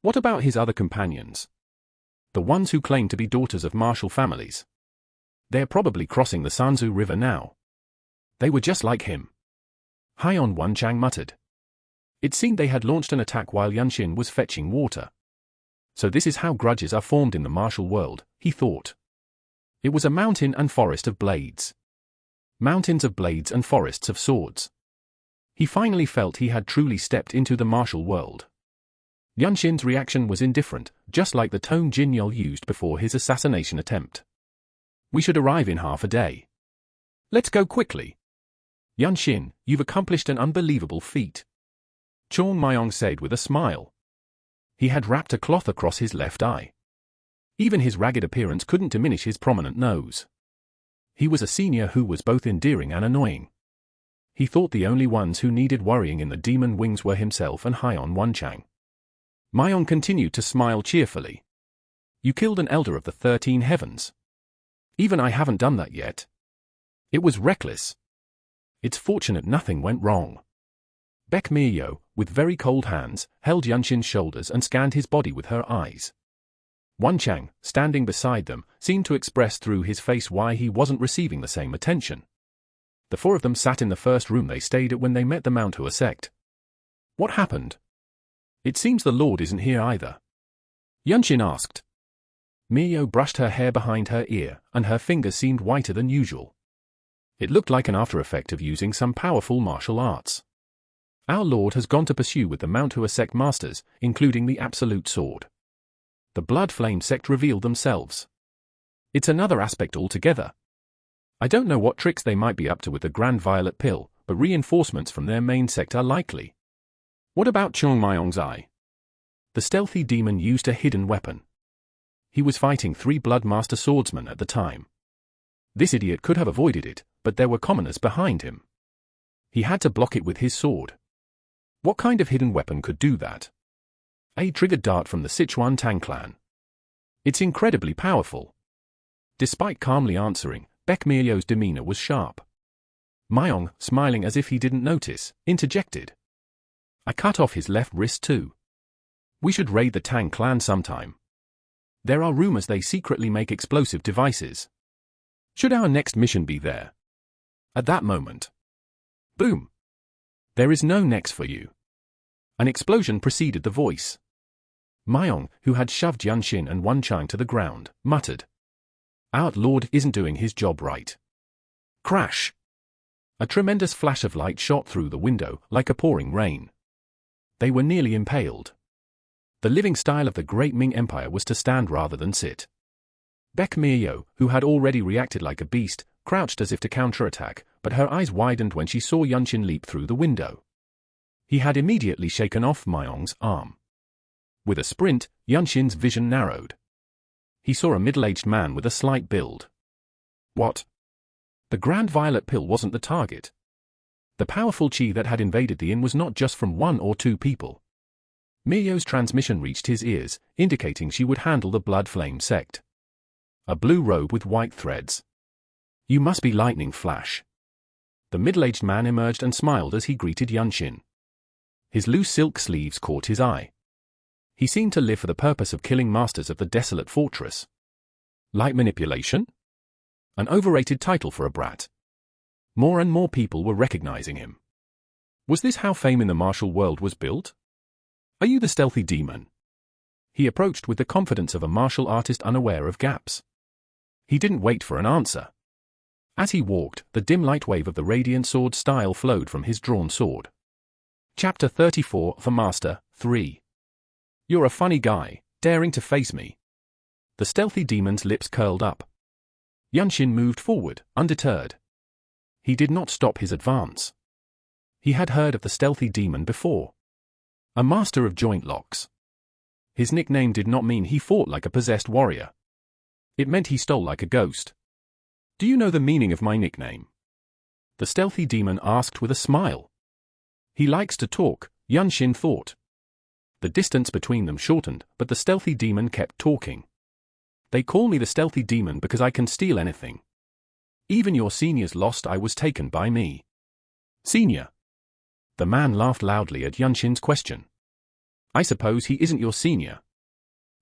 What about his other companions? The ones who claim to be daughters of martial families. They're probably crossing the Sanzu River now. They were just like him. Haiyan Wanchang muttered. It seemed they had launched an attack while Yunshin was fetching water. So this is how grudges are formed in the martial world, he thought. It was a mountain and forest of blades. Mountains of blades and forests of swords. He finally felt he had truly stepped into the martial world. Yunshin's reaction was indifferent, just like the tone Jin Yul used before his assassination attempt. We should arrive in half a day. Let's go quickly. Yunshin, you've accomplished an unbelievable feat. Chong Myong said with a smile. He had wrapped a cloth across his left eye. Even his ragged appearance couldn't diminish his prominent nose. He was a senior who was both endearing and annoying. He thought the only ones who needed worrying in the demon wings were himself and Hyeon Wonchang. Myong continued to smile cheerfully. You killed an elder of the 13 heavens. Even I haven't done that yet. It was reckless. It's fortunate nothing went wrong. Baek Myo, with very cold hands, held Yunshin's shoulders and scanned his body with her eyes. Wonchang, standing beside them, seemed to express through his face why he wasn't receiving the same attention. The four of them sat in the first room they stayed at when they met the manhua sect. What happened? It seems the Lord isn't here either. Yunshin asked. Myo brushed her hair behind her ear, and her fingers seemed whiter than usual. It looked like an after effect of using some powerful martial arts. Our Lord has gone to pursue with the manhua sect masters, including the Absolute Sword. The Blood Flame sect revealed themselves. It's another aspect altogether. I don't know what tricks they might be up to with the Grand Violet Pill, but reinforcements from their main sect are likely. What about Chong Myong's eye? The stealthy demon used a hidden weapon. He was fighting 3 Blood Master swordsmen at the time. This idiot could have avoided it, but there were commoners behind him. He had to block it with his sword. What kind of hidden weapon could do that? A triggered dart from the Sichuan Tang clan. It's incredibly powerful. Despite calmly answering, Baek Myo's demeanor was sharp. Myong, smiling as if he didn't notice, interjected. I cut off his left wrist too. We should raid the Tang clan sometime. There are rumors they secretly make explosive devices. Should our next mission be there? At that moment. Boom. There is no next for you. An explosion preceded the voice. Myong, who had shoved Yunshin and Wonchang to the ground, muttered. Our Lord isn't doing his job right. Crash. A tremendous flash of light shot through the window like a pouring rain. They were nearly impaled. The living style of the Great Ming Empire was to stand rather than sit. Baek Myo, who had already reacted like a beast, crouched as if to counterattack, but her eyes widened when she saw Yunshin leap through the window. He had immediately shaken off Myong's arm. With a sprint, Yunshin's vision narrowed. He saw a middle-aged man with a slight build. What? The Grand Violet Pill wasn't the target. The powerful chi that had invaded the inn was not just from 1 or 2 people. Myo's transmission reached his ears, indicating she would handle the Blood Flame sect. A blue robe with white threads. You must be Lightning Flash. The middle-aged man emerged and smiled as he greeted Yunshin. His loose silk sleeves caught his eye. He seemed to live for the purpose of killing masters of the desolate fortress. Light manipulation? An overrated title for a brat. More and more people were recognizing him. Was this how fame in the martial world was built? Are you the stealthy demon? He approached with the confidence of a martial artist unaware of gaps. He didn't wait for an answer. As he walked, the dim light wave of the radiant sword style flowed from his drawn sword. Chapter 34 for Master 3. You're a funny guy, daring to face me. The stealthy demon's lips curled up. Yunshin moved forward, undeterred. He did not stop his advance. He had heard of the stealthy demon before. A master of joint locks. His nickname did not mean he fought like a possessed warrior. It meant he stole like a ghost. Do you know the meaning of my nickname? The stealthy demon asked with a smile. He likes to talk, Yunshin thought. The distance between them shortened, but the stealthy demon kept talking. They call me the stealthy demon because I can steal anything. Even your seniors lost I was taken by me. Senior. The man laughed loudly at Yunshin's question. I suppose he isn't your senior.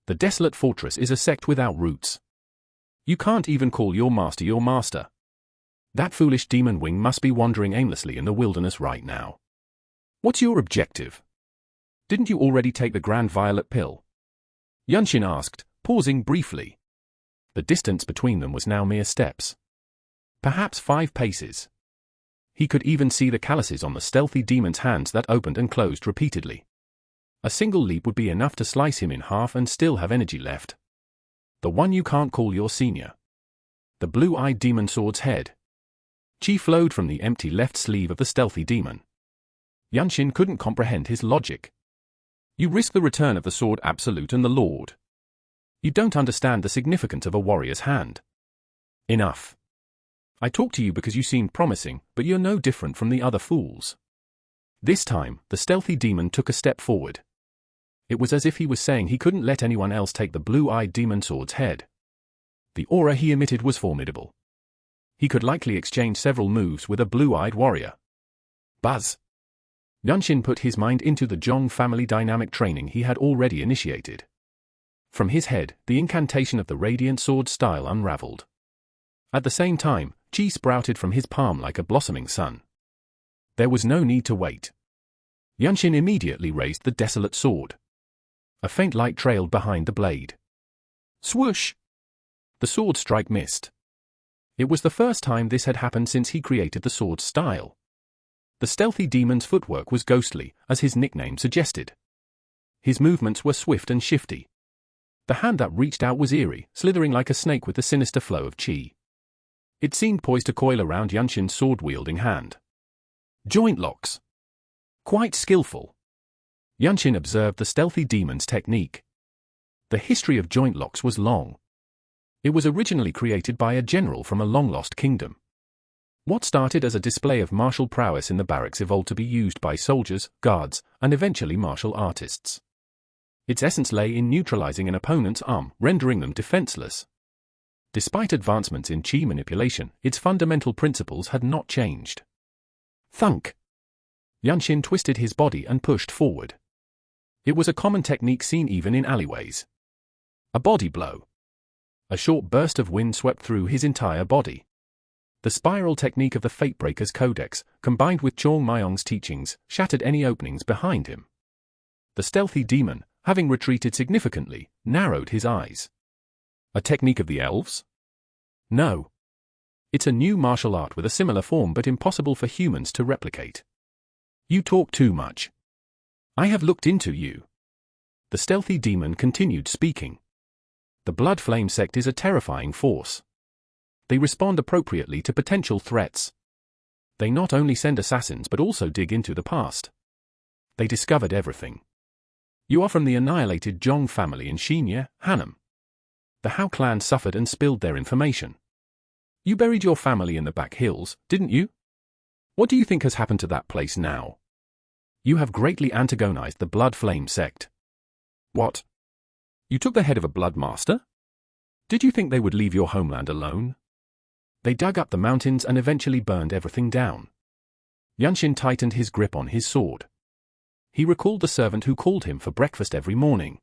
The desolate fortress is a sect without roots. You can't even call your master your master. That foolish demon wing must be wandering aimlessly in the wilderness right now. What's your objective? Didn't you already take the Grand Violet Pill? Yunshin asked, pausing briefly. The distance between them was now mere steps. Perhaps 5 paces. He could even see the calluses on the stealthy demon's hands that opened and closed repeatedly. A single leap would be enough to slice him in half and still have energy left. The one you can't call your senior. The blue-eyed demon sword's head. Chi flowed from the empty left sleeve of the stealthy demon. Yunshin couldn't comprehend his logic. You risk the return of the sword absolute and the lord. You don't understand the significance of a warrior's hand. Enough. I talked to you because you seemed promising, but you're no different from the other fools. This time, the stealthy demon took a step forward. It was as if he was saying he couldn't let anyone else take the blue-eyed demon sword's head. The aura he emitted was formidable. He could likely exchange several moves with a blue-eyed warrior. Buzz. Yunshin put his mind into the Zhong family dynamic training he had already initiated. From his head, the incantation of the radiant sword style unraveled. At the same time, Chi sprouted from his palm like a blossoming sun. There was no need to wait. Yunshin immediately raised the desolate sword. A faint light trailed behind the blade. Swoosh! The sword strike missed. It was the first time this had happened since he created the sword style. The stealthy demon's footwork was ghostly, as his nickname suggested. His movements were swift and shifty. The hand that reached out was eerie, slithering like a snake with the sinister flow of chi. It seemed poised to coil around Yunshin's sword-wielding hand. Joint locks. Quite skillful. Yunshin observed the stealthy demon's technique. The history of joint locks was long. It was originally created by a general from a long-lost kingdom. What started as a display of martial prowess in the barracks evolved to be used by soldiers, guards, and eventually martial artists. Its essence lay in neutralizing an opponent's arm, rendering them defenseless. Despite advancements in chi manipulation, its fundamental principles had not changed. Thunk! Yunshin twisted his body and pushed forward. It was a common technique seen even in alleyways. A body blow. A short burst of wind swept through his entire body. The spiral technique of the Fatebreaker's Codex, combined with Chong Myong's teachings, shattered any openings behind him. The stealthy demon, having retreated significantly, narrowed his eyes. A technique of the elves? No. It's a new martial art with a similar form but impossible for humans to replicate. You talk too much. I have looked into you. The stealthy demon continued speaking. The Blood Flame sect is a terrifying force. They respond appropriately to potential threats. They not only send assassins but also dig into the past. They discovered everything. You are from the annihilated Zhong family in Shinya, Hanam. The Hao clan suffered and spilled their information. You buried your family in the back hills, didn't you? What do you think has happened to that place now? You have greatly antagonized the Blood Flame sect. What? You took the head of a blood master? Did you think they would leave your homeland alone? They dug up the mountains and eventually burned everything down. Yunshin tightened his grip on his sword. He recalled the servant who called him for breakfast every morning.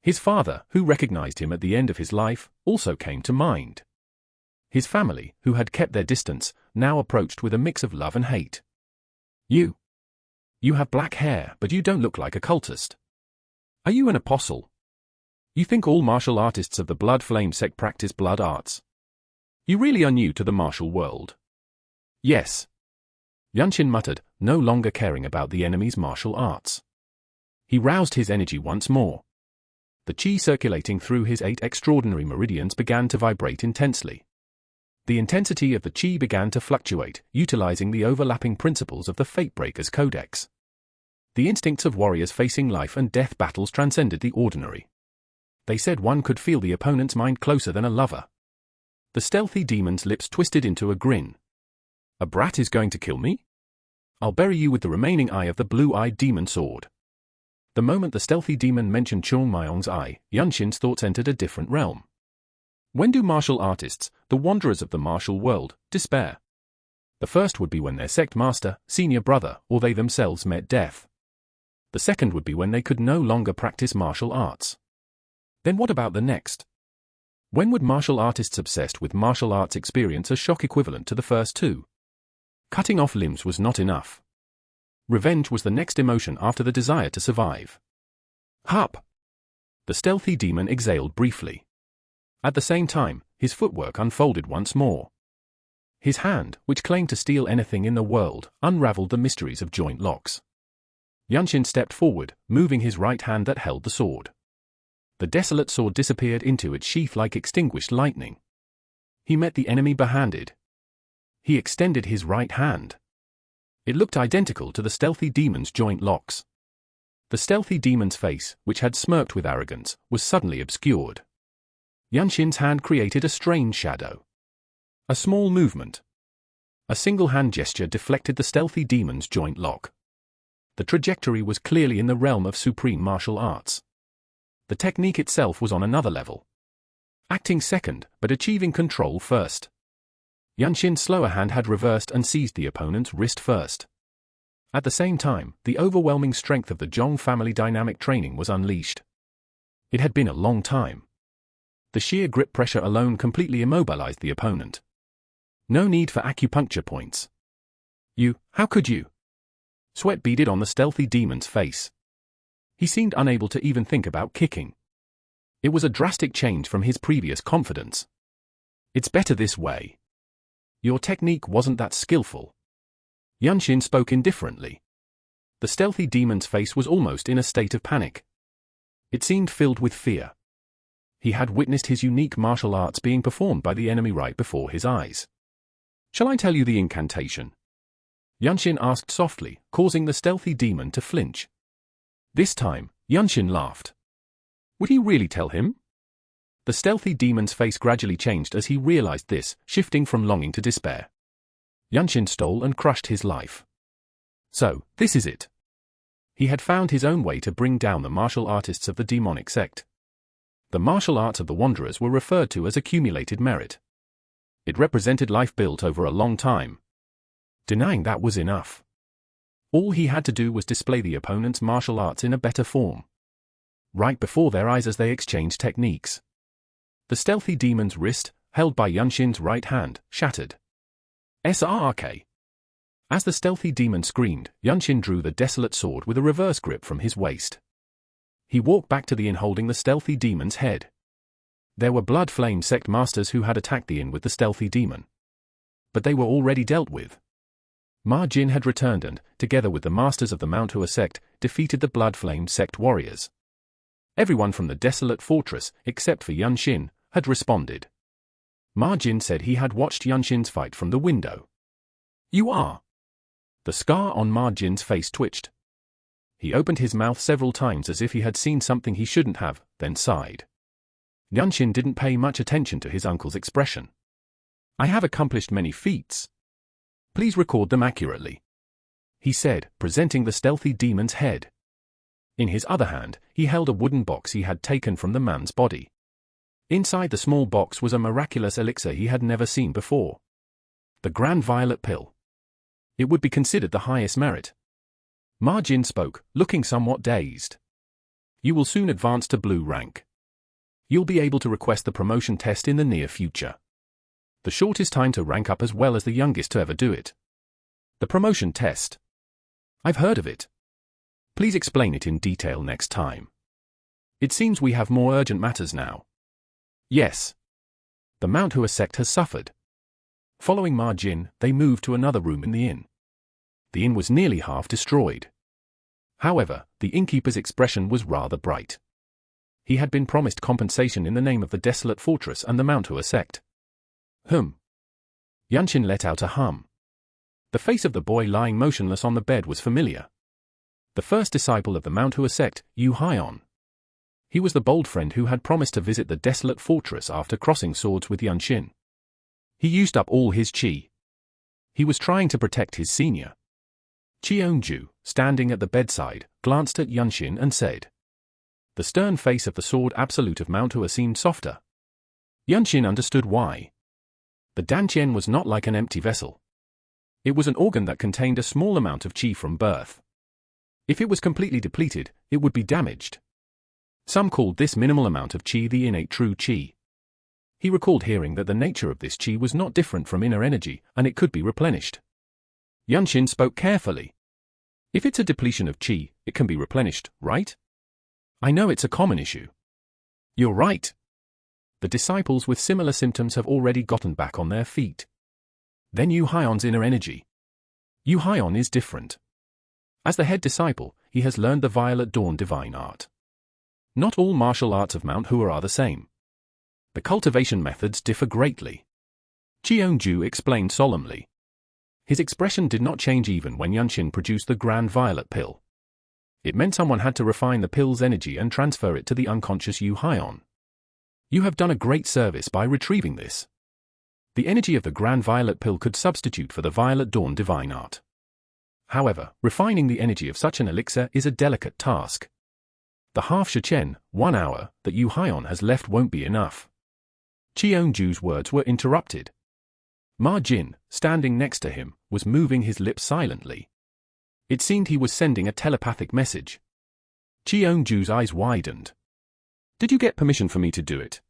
His father, who recognized him at the end of his life, also came to mind. His family, who had kept their distance, now approached with a mix of love and hate. You have black hair, but you don't look like a cultist. Are you an apostle? You think all martial artists of the Blood Flame sect practice blood arts? You really are new to the martial world. Yes. Yunshin muttered, no longer caring about the enemy's martial arts. He roused his energy once more. The chi circulating through his 8 extraordinary meridians began to vibrate intensely. The intensity of the chi began to fluctuate, utilizing the overlapping principles of the Fatebreaker's Codex. The instincts of warriors facing life and death battles transcended the ordinary. They said one could feel the opponent's mind closer than a lover. The stealthy demon's lips twisted into a grin. A brat is going to kill me? I'll bury you with the remaining eye of the blue-eyed demon sword. The moment the stealthy demon mentioned Chong Myong's eye, Yunshin's thoughts entered a different realm. When do martial artists, the wanderers of the martial world, despair? The first would be when their sect master, senior brother, or they themselves met death. The second would be when they could no longer practice martial arts. Then what about the next? When would martial artists obsessed with martial arts experience a shock equivalent to the first two? Cutting off limbs was not enough. Revenge was the next emotion after the desire to survive. Hup! The stealthy demon exhaled briefly. At the same time, his footwork unfolded once more. His hand, which claimed to steal anything in the world, unraveled the mysteries of joint locks. Yunshin stepped forward, moving his right hand that held the sword. The desolate sword disappeared into its sheath like extinguished lightning. He met the enemy barehanded. He extended his right hand. It looked identical to the stealthy demon's joint locks. The stealthy demon's face, which had smirked with arrogance, was suddenly obscured. Yunshin's hand created a strange shadow. A small movement. A single hand gesture deflected the stealthy demon's joint lock. The trajectory was clearly in the realm of supreme martial arts. The technique itself was on another level. Acting second, but achieving control first. Yunshin's slower hand had reversed and seized the opponent's wrist first. At the same time, the overwhelming strength of the Zhong family dynamic training was unleashed. It had been a long time. The sheer grip pressure alone completely immobilized the opponent. No need for acupuncture points. How could you? Sweat beaded on the stealthy demon's face. He seemed unable to even think about kicking. It was a drastic change from his previous confidence. It's better this way. Your technique wasn't that skillful. Yunshin spoke indifferently. The stealthy demon's face was almost in a state of panic. It seemed filled with fear. He had witnessed his unique martial arts being performed by the enemy right before his eyes. Shall I tell you the incantation? Yunshin asked softly, causing the stealthy demon to flinch. This time, Yunshin laughed. Would he really tell him? The stealthy demon's face gradually changed as he realized this, shifting from longing to despair. Yunshin stole and crushed his life. So, this is it. He had found his own way to bring down the martial artists of the demonic sect. The martial arts of the Wanderers were referred to as accumulated merit. It represented life built over a long time. Denying that was enough. All he had to do was display the opponent's martial arts in a better form. Right before their eyes as they exchanged techniques. The stealthy demon's wrist, held by Yunshin's right hand, shattered. SRK. As the stealthy demon screamed, Yunshin drew the desolate sword with a reverse grip from his waist. He walked back to the inn holding the stealthy demon's head. There were Blood Flame sect masters who had attacked the inn with the stealthy demon. But they were already dealt with. Ma Jin had returned and, together with the masters of the manhua sect, defeated the Blood Flame sect warriors. Everyone from the desolate fortress, except for Yunshin, had responded. Ma Jin said he had watched Yunshin's fight from the window. You are. The scar on Ma Jin's face twitched. He opened his mouth several times as if he had seen something he shouldn't have, then sighed. Yunshin didn't pay much attention to his uncle's expression. I have accomplished many feats. Please record them accurately, he said, presenting the stealthy demon's head. In his other hand, he held a wooden box he had taken from the man's body. Inside the small box was a miraculous elixir he had never seen before. The Grand Violet Pill. It would be considered the highest merit. Ma Jin spoke, looking somewhat dazed. You will soon advance to blue rank. You'll be able to request the promotion test in the near future. The shortest time to rank up as well as the youngest to ever do it. The promotion test. I've heard of it. Please explain it in detail next time. It seems we have more urgent matters now. Yes. The manhua sect has suffered. Following Ma Jin, they moved to another room in the inn. The inn was nearly half destroyed. However, the innkeeper's expression was rather bright. He had been promised compensation in the name of the desolate fortress and the manhua sect. Yunshin let out a hum. The face of the boy lying motionless on the bed was familiar. The first disciple of the manhua sect, Yu Haion. He was the bold friend who had promised to visit the desolate fortress after crossing swords with Yunshin. He used up all his qi. He was trying to protect his senior. Cheonju, standing at the bedside, glanced at Yunshin and said. The stern face of the sword absolute of manhua seemed softer. Yunshin understood why. The dantian was not like an empty vessel. It was an organ that contained a small amount of qi from birth. If it was completely depleted, it would be damaged. Some called this minimal amount of qi the innate true qi. He recalled hearing that the nature of this qi was not different from inner energy, and it could be replenished. Yunshin spoke carefully. If it's a depletion of qi, it can be replenished, right? I know it's a common issue. You're right. The disciples with similar symptoms have already gotten back on their feet. Then Yu Haion's inner energy. Yu Haion is different. As the head disciple, he has learned the Violet Dawn divine art. Not all martial arts of manhua are the same. The cultivation methods differ greatly. Cheonju explained solemnly. His expression did not change even when Yunshin produced the Grand Violet Pill. It meant someone had to refine the pill's energy and transfer it to the unconscious Yu Haion. You have done a great service by retrieving this. The energy of the Grand Violet Pill could substitute for the Violet Dawn divine art. However, refining the energy of such an elixir is a delicate task. The half shichen, 1 hour, that Yu Haion has left won't be enough. Cheonju's words were interrupted. Ma Jin, standing next to him, was moving his lips silently. It seemed he was sending a telepathic message. Cheonju's eyes widened. Did you get permission for me to do it?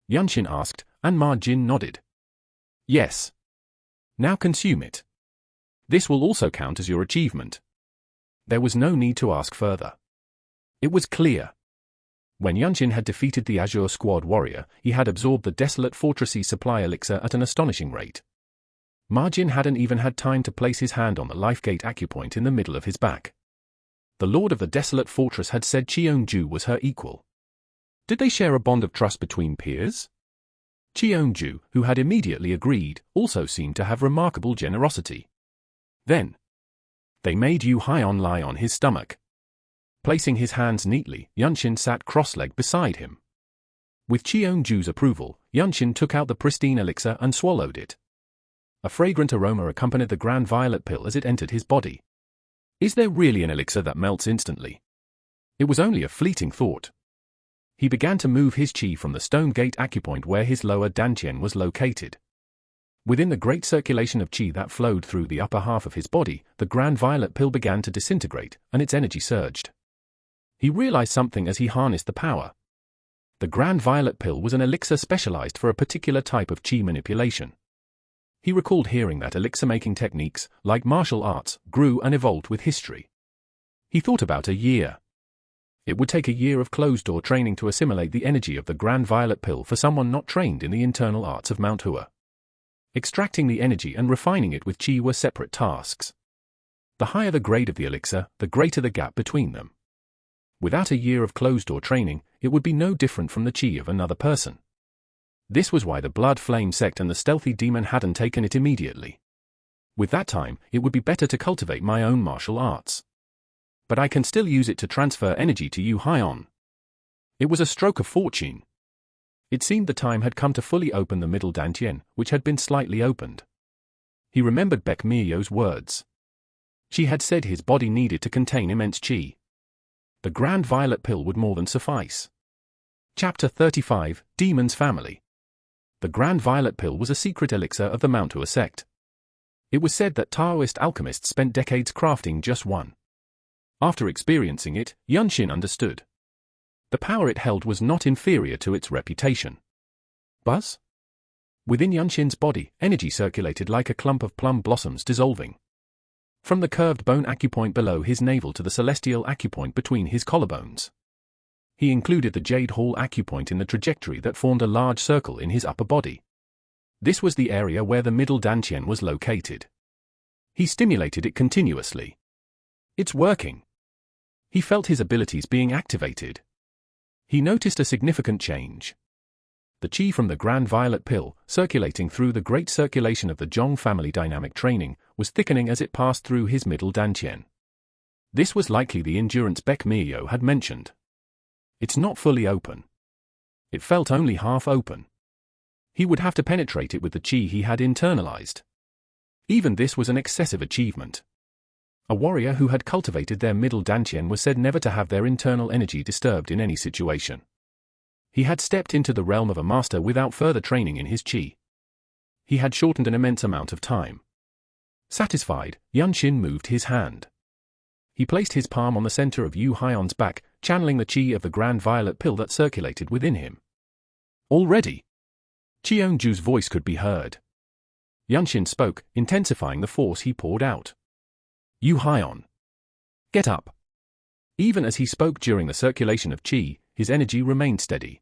Yunshin asked, and Ma Jin nodded. Yes. Now consume it. This will also count as your achievement. There was no need to ask further. It was clear. When Yunshin had defeated the Azure Squad warrior, he had absorbed the desolate fortressy supply elixir at an astonishing rate. Ma Jin hadn't even had time to place his hand on the Lifegate acupoint in the middle of his back. The lord of the desolate fortress had said Cheonju was her equal. Did they share a bond of trust between peers? Cheonju, who had immediately agreed, also seemed to have remarkable generosity. Then, they made Yu Haion lie on his stomach. Placing his hands neatly, Yunshin sat cross-legged beside him. With Cheonju's approval, Yunshin took out the pristine elixir and swallowed it. A fragrant aroma accompanied the Grand Violet Pill as it entered his body. Is there really an elixir that melts instantly? It was only a fleeting thought. He began to move his chi from the stone gate acupoint where his lower dantian was located. Within the great circulation of chi that flowed through the upper half of his body, the Grand Violet Pill began to disintegrate, and its energy surged. He realized something as he harnessed the power. The Grand Violet Pill was an elixir specialized for a particular type of chi manipulation. He recalled hearing that elixir-making techniques, like martial arts, grew and evolved with history. He thought about a year. It would take a year of closed-door training to assimilate the energy of the Grand Violet Pill for someone not trained in the internal arts of manhua. Extracting the energy and refining it with chi were separate tasks. The higher the grade of the elixir, the greater the gap between them. Without a year of closed-door training, it would be no different from the chi of another person. This was why the Blood Flame sect and the stealthy demon hadn't taken it immediately. With that time, it would be better to cultivate my own martial arts. But I can still use it to transfer energy to Yu Haion. It was a stroke of fortune. It seemed the time had come to fully open the middle dantian, which had been slightly opened. He remembered Baek Myo's words. She had said his body needed to contain immense chi. The Grand Violet Pill would more than suffice. Chapter 35, Demon's Family. The Grand Violet Pill was a secret elixir of the Manhua sect. It was said that Taoist alchemists spent decades crafting just one. After experiencing it, Yunshin understood. The power it held was not inferior to its reputation. Buzz? Within Yunshin's body, energy circulated like a clump of plum blossoms dissolving. From the curved bone acupoint below his navel to the celestial acupoint between his collarbones. He included the Jade Hall acupoint in the trajectory that formed a large circle in his upper body. This was the area where the middle dantian was located. He stimulated it continuously. It's working. He felt his abilities being activated. He noticed a significant change. The chi from the Grand Violet Pill, circulating through the great circulation of the Zhong family dynamic training, was thickening as it passed through his middle dantian. This was likely the endurance Baek Myo had mentioned. It's not fully open. It felt only half open. He would have to penetrate it with the chi he had internalized. Even this was an excessive achievement. A warrior who had cultivated their middle dantian was said never to have their internal energy disturbed in any situation. He had stepped into the realm of a master without further training in his chi. He had shortened an immense amount of time. Satisfied, Yunshin moved his hand. He placed his palm on the center of Yu Haion's back, channeling the chi of the Grand Violet Pill that circulated within him. Already, Cheonju's voice could be heard. Yunshin spoke, intensifying the force he poured out. Yu Haion, get up. Even as he spoke during the circulation of chi, his energy remained steady.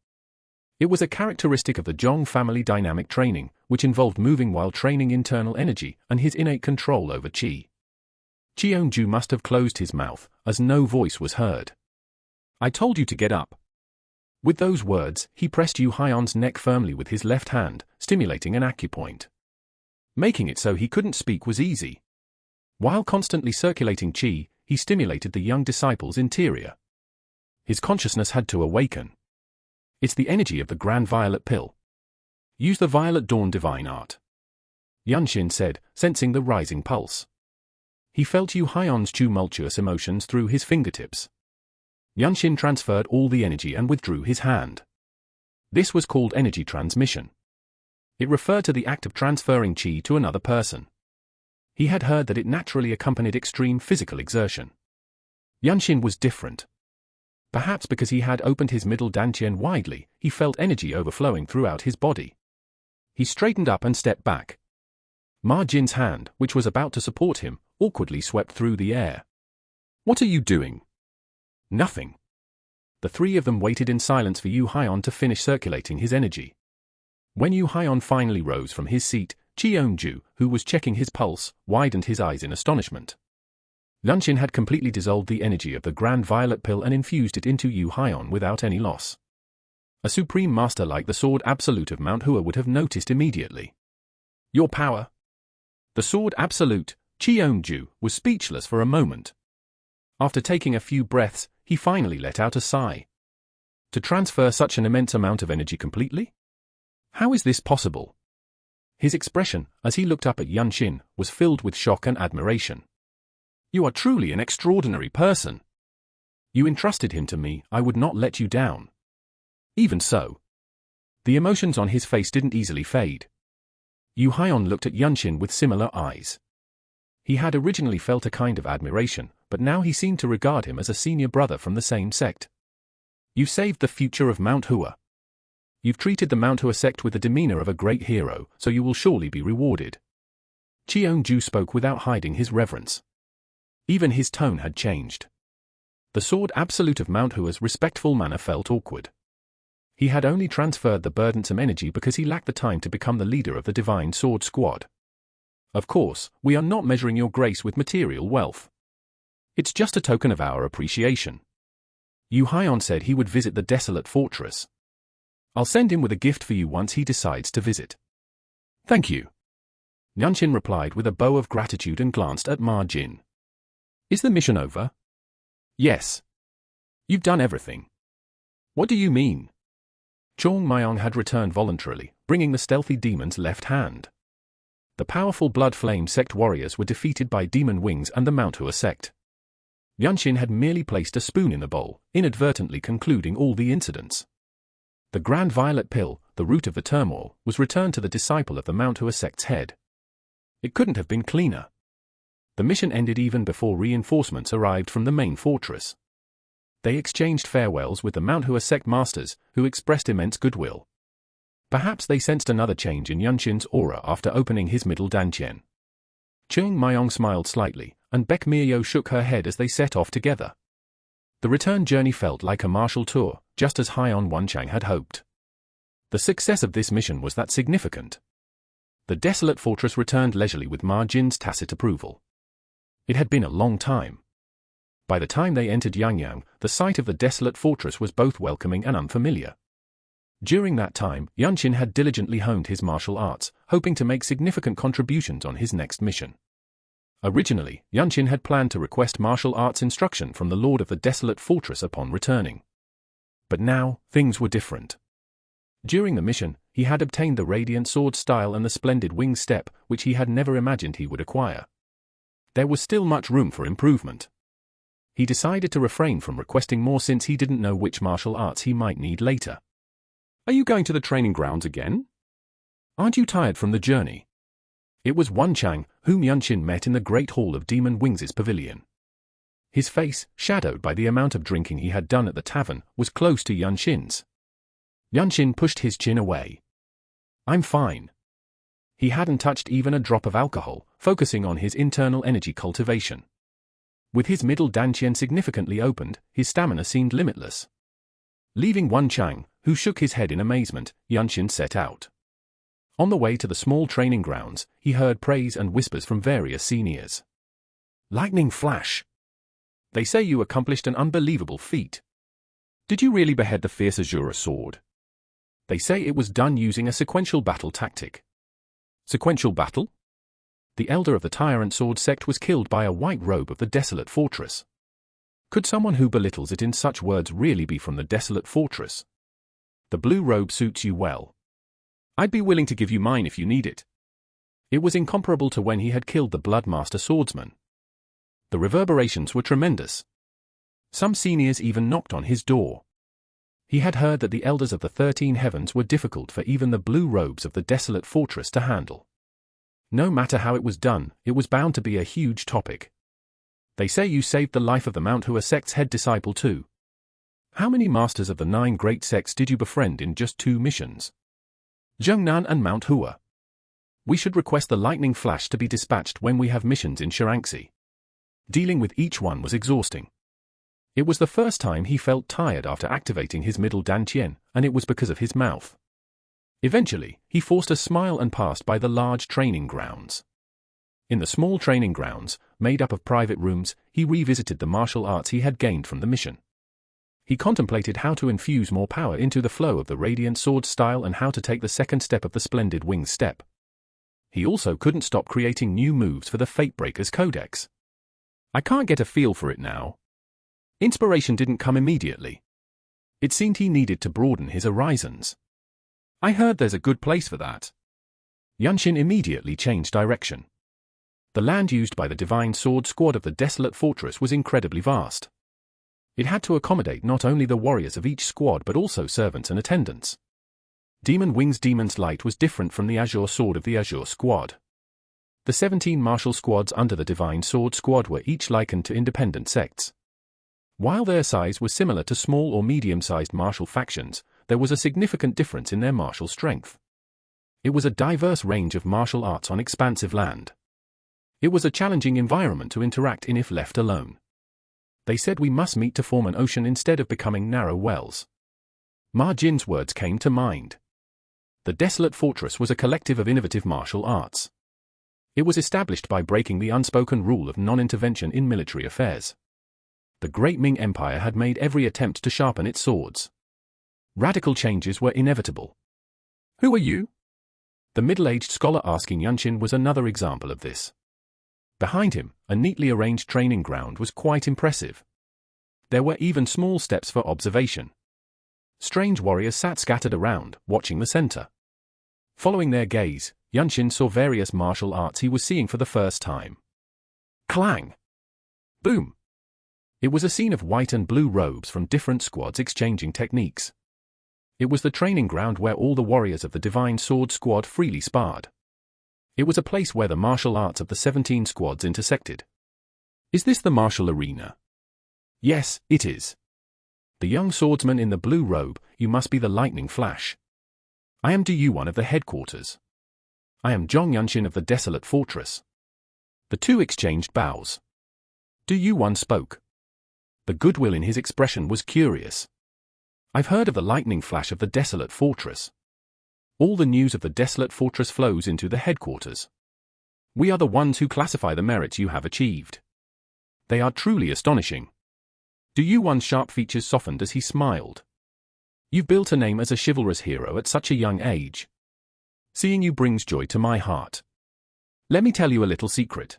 It was a characteristic of the Zhong family dynamic training, which involved moving while training internal energy and his innate control over qi. Cheonju must have closed his mouth, as no voice was heard. "I told you to get up." With those words, he pressed Yu Haion's neck firmly with his left hand, stimulating an acupoint. Making it so he couldn't speak was easy. While constantly circulating qi, he stimulated the young disciple's interior. His consciousness had to awaken. "It's the energy of the Grand Violet Pill. Use the Violet Dawn divine art," Yunshin said, sensing the rising pulse. He felt Yu Haion's tumultuous emotions through his fingertips. Yunshin transferred all the energy and withdrew his hand. This was called energy transmission. It referred to the act of transferring qi to another person. He had heard that it naturally accompanied extreme physical exertion. Yunshin was different. Perhaps because he had opened his middle dantian widely, he felt energy overflowing throughout his body. He straightened up and stepped back. Ma Jin's hand, which was about to support him, awkwardly swept through the air. "What are you doing?" "Nothing." The three of them waited in silence for Yu Haion to finish circulating his energy. When Yu Haion finally rose from his seat, Cheonju, who was checking his pulse, widened his eyes in astonishment. Yunshin had completely dissolved the energy of the Grand Violet Pill and infused it into Yu Haion without any loss. A supreme master like the Sword Absolute of manhua would have noticed immediately. "Your power?" The Sword Absolute, Cheonju, was speechless for a moment. After taking a few breaths, he finally let out a sigh. To transfer such an immense amount of energy completely? How is this possible? His expression, as he looked up at Yunshin, was filled with shock and admiration. "You are truly an extraordinary person. You entrusted him to me, I would not let you down." Even so, the emotions on his face didn't easily fade. Yu Haion looked at Yunshin with similar eyes. He had originally felt a kind of admiration, but now he seemed to regard him as a senior brother from the same sect. "You saved the future of Mount Hua. You've treated the Mount Hua sect with the demeanor of a great hero, so you will surely be rewarded." Cheonju spoke without hiding his reverence. Even his tone had changed. The Sword Absolute of Mount Hua's respectful manner felt awkward. He had only transferred the burdensome energy because he lacked the time to become the leader of the Divine Sword Squad. "Of course, we are not measuring your grace with material wealth. It's just a token of our appreciation." Yu Haion said he would visit the desolate fortress. "I'll send him with a gift for you once he decides to visit." "Thank you." Yunshin replied with a bow of gratitude and glanced at Ma Jin. "Is the mission over?" "Yes." "You've done everything." "What do you mean?" Chong Myong had returned voluntarily, bringing the stealthy demon's left hand. The powerful Blood Flame sect warriors were defeated by Demon Wings and the Mount Hua sect. Yunshin had merely placed a spoon in the bowl, inadvertently concluding all the incidents. The Grand Violet Pill, the root of the turmoil, was returned to the disciple of the Mount Hua sect's head. It couldn't have been cleaner. The mission ended even before reinforcements arrived from the main fortress. They exchanged farewells with the Mount Hua sect masters, who expressed immense goodwill. Perhaps they sensed another change in Yunshin's aura after opening his middle dantian. Chung Myong smiled slightly, and Baek Miao shook her head as they set off together. The return journey felt like a martial tour, just as Haion Wenchang had hoped. The success of this mission was that significant. The desolate fortress returned leisurely with Ma Jin's tacit approval. It had been a long time. By the time they entered Yangyang, the sight of the desolate fortress was both welcoming and unfamiliar. During that time, Yunshin had diligently honed his martial arts, hoping to make significant contributions on his next mission. Originally, Yunshin had planned to request martial arts instruction from the Lord of the Desolate Fortress upon returning. But now, things were different. During the mission, he had obtained the radiant sword style and the splendid wing step, which he had never imagined he would acquire. There was still much room for improvement. He decided to refrain from requesting more since he didn't know which martial arts he might need later. "Are you going to the training grounds again? Aren't you tired from the journey?" It was Wenchang, whom Yunshin met in the Great Hall of Demon Wings' pavilion. His face, shadowed by the amount of drinking he had done at the tavern, was close to Yunshin's. Yunshin pushed his chin away. "I'm fine." He hadn't touched even a drop of alcohol, focusing on his internal energy cultivation. With his middle dantian significantly opened, his stamina seemed limitless. Leaving Wenchang, who shook his head in amazement, Yunshin set out. On the way to the small training grounds, he heard praise and whispers from various seniors. Lightning flash! They say you accomplished an unbelievable feat. Did you really behead the fierce Azura sword? They say it was done using a sequential battle tactic. Sequential battle? The elder of the Tyrant Sword sect was killed by a white robe of the Desolate Fortress. Could someone who belittles it in such words really be from the Desolate Fortress? The blue robe suits you well. I'd be willing to give you mine if you need it. It was incomparable to when he had killed the Bloodmaster swordsman. The reverberations were tremendous. Some seniors even knocked on his door. He had heard that the elders of the 13 heavens were difficult for even the blue robes of the Desolate Fortress to handle. No matter how it was done, it was bound to be a huge topic. They say you saved the life of the manhua sect's head disciple too. How many masters of the 9 great sects did you befriend in just 2 missions? Zhongnan and manhua. We should request the lightning flash to be dispatched when we have missions in Shirangssi. Dealing with each one was exhausting. It was the first time he felt tired after activating his middle dantian, and it was because of his mouth. Eventually, he forced a smile and passed by the large training grounds. In the small training grounds, made up of private rooms, he revisited the martial arts he had gained from the mission. He contemplated how to infuse more power into the flow of the Radiant Sword style and how to take the second step of the Splendid Wings step. He also couldn't stop creating new moves for the Fatebreakers Codex. I can't get a feel for it now. Inspiration didn't come immediately. It seemed he needed to broaden his horizons. I heard there's a good place for that. Yunshin immediately changed direction. The land used by the Divine Sword Squad of the Desolate Fortress was incredibly vast. It had to accommodate not only the warriors of each squad but also servants and attendants. Demon Wings Demon's Light was different from the Azure Sword of the Azure Squad. The 17 martial squads under the Divine Sword Squad were each likened to independent sects. While their size was similar to small or medium-sized martial factions, there was a significant difference in their martial strength. It was a diverse range of martial arts on expansive land. It was a challenging environment to interact in if left alone. They said we must meet to form an ocean instead of becoming narrow wells. Ma Jin's words came to mind. The Desolate Fortress was a collective of innovative martial arts. It was established by breaking the unspoken rule of non-intervention in military affairs. The Great Ming Empire had made every attempt to sharpen its swords. Radical changes were inevitable. Who are you? The middle-aged scholar asking Yunshin was another example of this. Behind him, a neatly arranged training ground was quite impressive. There were even small steps for observation. Strange warriors sat scattered around, watching the center. Following their gaze, Yunshin saw various martial arts he was seeing for the first time. Clang! Boom! It was a scene of white and blue robes from different squads exchanging techniques. It was the training ground where all the warriors of the Divine Sword Squad freely sparred. It was a place where the martial arts of the 17 squads intersected. Is this the martial arena? Yes, it is. The young swordsman in the blue robe, you must be the lightning flash. I am Du-Yuan of the headquarters. I am Zhong Yunshin of the Desolate Fortress. The two exchanged bows. Du-Yuan spoke. The goodwill in his expression was curious. I've heard of the lightning flash of the Desolate Fortress. All the news of the Desolate Fortress flows into the headquarters. We are the ones who classify the merits you have achieved. They are truly astonishing. Du-Yuan's sharp features softened as he smiled. You've built a name as a chivalrous hero at such a young age. Seeing you brings joy to my heart. Let me tell you a little secret.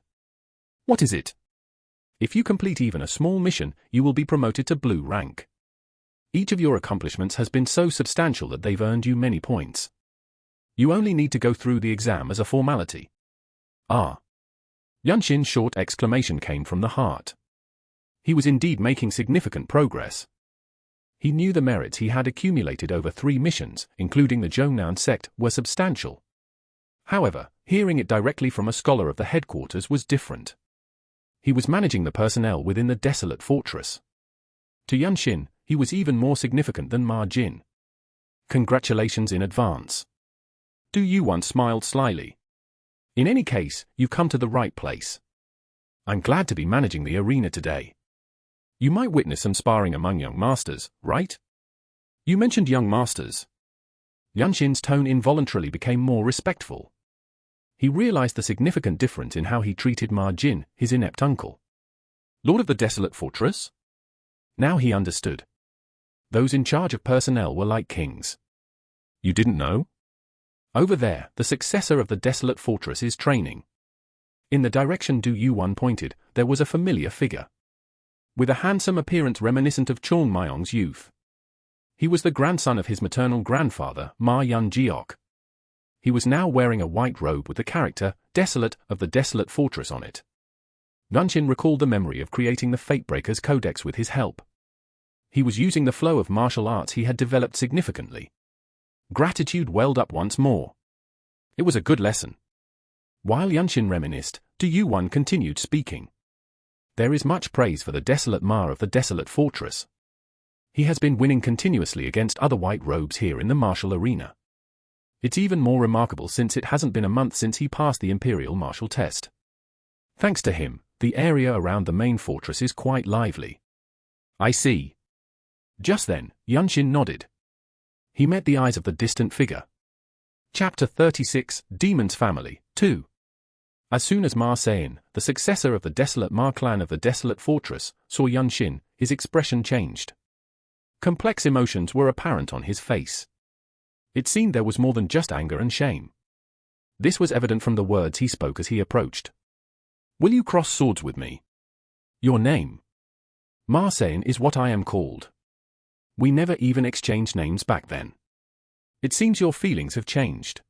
What is it? If you complete even a small mission, you will be promoted to blue rank. Each of your accomplishments has been so substantial that they've earned you many points. You only need to go through the exam as a formality. Ah! Yunshin's short exclamation came from the heart. He was indeed making significant progress. He knew the merits he had accumulated over 3 missions, including the Zhongnan sect, were substantial. However, hearing it directly from a scholar of the headquarters was different. He was managing the personnel within the Desolate Fortress. To Yunshin, he was even more significant than Ma Jin. Congratulations in advance. Du-Yuan smiled slyly. In any case, you've come to the right place. I'm glad to be managing the arena today. You might witness some sparring among young masters, right? You mentioned young masters. Yunshin's tone involuntarily became more respectful. He realized the significant difference in how he treated Ma Jin, his inept uncle. Lord of the Desolate Fortress? Now he understood. Those in charge of personnel were like kings. You didn't know? Over there, the successor of the Desolate Fortress is training. In the direction Du Yuan pointed, there was a familiar figure. With a handsome appearance reminiscent of Chong Myong's youth. He was the grandson of his maternal grandfather, Ma Yun Jiok. He was now wearing a white robe with the character, Desolate, of the Desolate Fortress on it. Yunshin recalled the memory of creating the Fatebreaker's Codex with his help. He was using the flow of martial arts he had developed significantly. Gratitude welled up once more. It was a good lesson. While Yunshin reminisced, Du Yuan continued speaking. There is much praise for the Desolate Ma of the Desolate Fortress. He has been winning continuously against other white robes here in the martial arena. It's even more remarkable since it hasn't been a month since he passed the Imperial Martial Test. Thanks to him, the area around the main fortress is quite lively. I see. Just then, Yunshin nodded. He met the eyes of the distant figure. Chapter 36, Demon's Family, 2. As soon as Ma Sein, the successor of the Desolate Ma clan of the Desolate Fortress, saw Yunshin, his expression changed. Complex emotions were apparent on his face. It seemed there was more than just anger and shame. This was evident from the words he spoke as he approached. Will you cross swords with me? Your name? Ma Sein is what I am called. We never even exchanged names back then. It seems your feelings have changed.